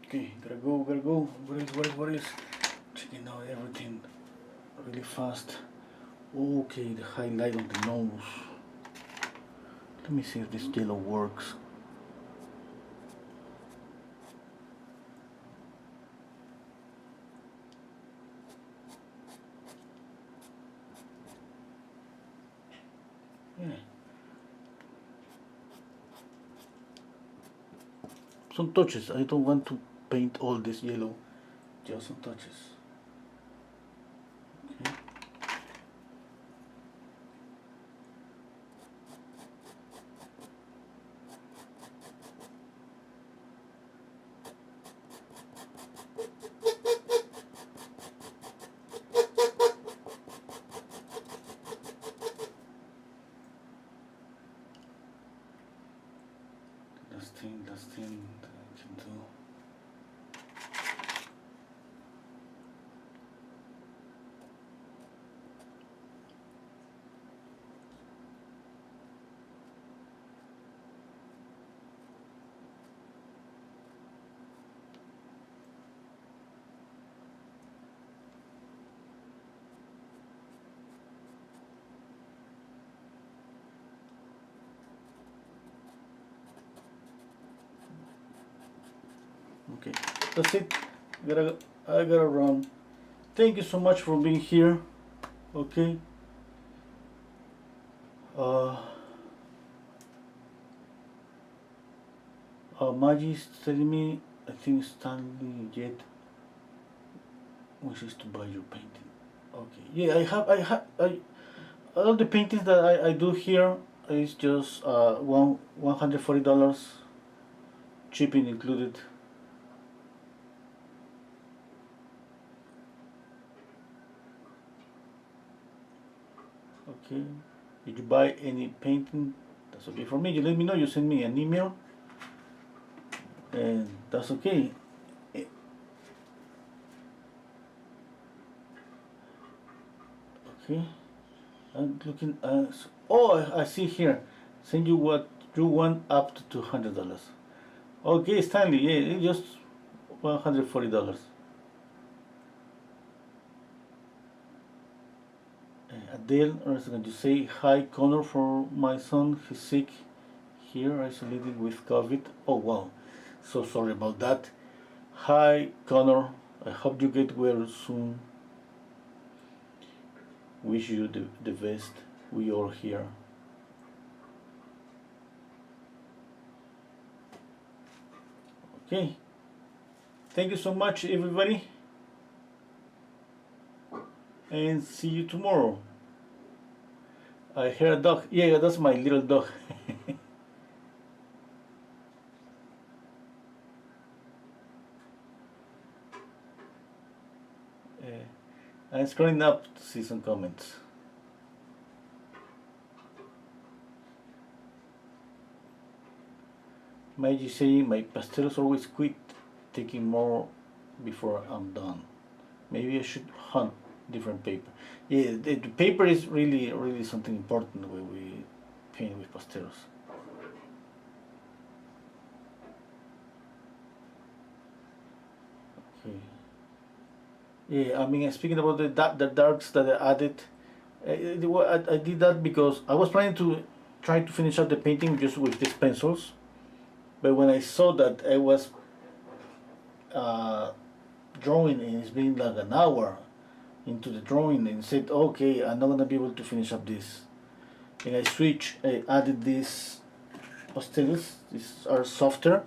Okay, gotta go. What is? Checking out everything really fast. Okay, the highlight on the nose. Let me see if this yellow works. Yeah. Some touches. I don't want to paint all this yellow. Just some touches. Okay. Last thing that I can do. Okay, that's it. I gotta run. Thank you so much for being here. Okay. Uh, Maggie is telling me, I think Stanley yet wishes to buy your painting. Okay. Yeah, all the paintings that I do here is just $140, shipping included. Okay. Did you buy any painting? That's okay for me. You let me know. You send me an email, and that's okay. Okay. I'm looking. Oh, I see here. Send you what you want up to $200. Okay, Stanley. Yeah, it's just $140. Adele, or is going to say hi, Connor, for my son. He's sick. here isolated with COVID. Oh wow, so sorry about that. Hi Connor, I hope you get well soon. Wish you the best. We all here. Okay, thank you so much everybody, and see you tomorrow. I hear a dog. Yeah, that's my little dog. I'm scrolling up to see some comments. Maggie saying my pastels always quit taking more before I'm done. Maybe I should hunt different paper. Yeah, the paper is really something important when we paint with pastels. Okay. Yeah, I mean, speaking about the darks that I added, I did that because I was planning to try to finish up the painting just with these pencils, but when I saw that I was drawing and it's been like an hour into the drawing and said, okay, I'm not gonna be able to finish up this, and I added these pastels. These are softer,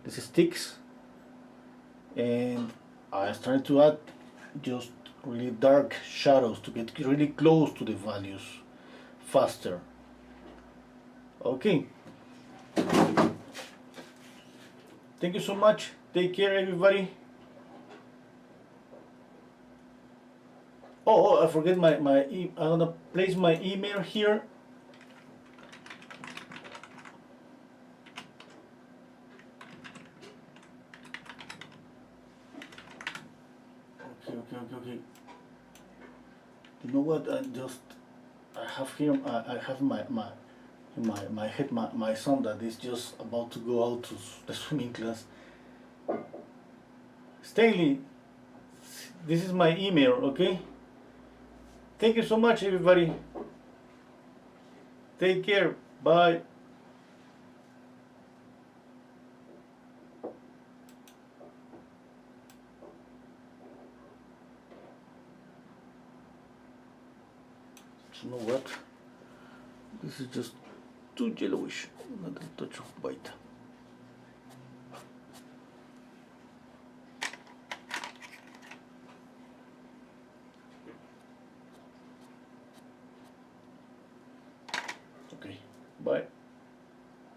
these sticks, and I started to add just really dark shadows to get really close to the values faster. Okay, thank you so much. Take care everybody. Oh, I forget I'm gonna place my email here. Okay. You know what? I have here. I have my son that is just about to go out to the swimming class. Stanley, this is my email. Okay. Thank you so much, everybody. Take care. Bye. You know what? This is just too yellowish. Another touch of white. Okay, bye.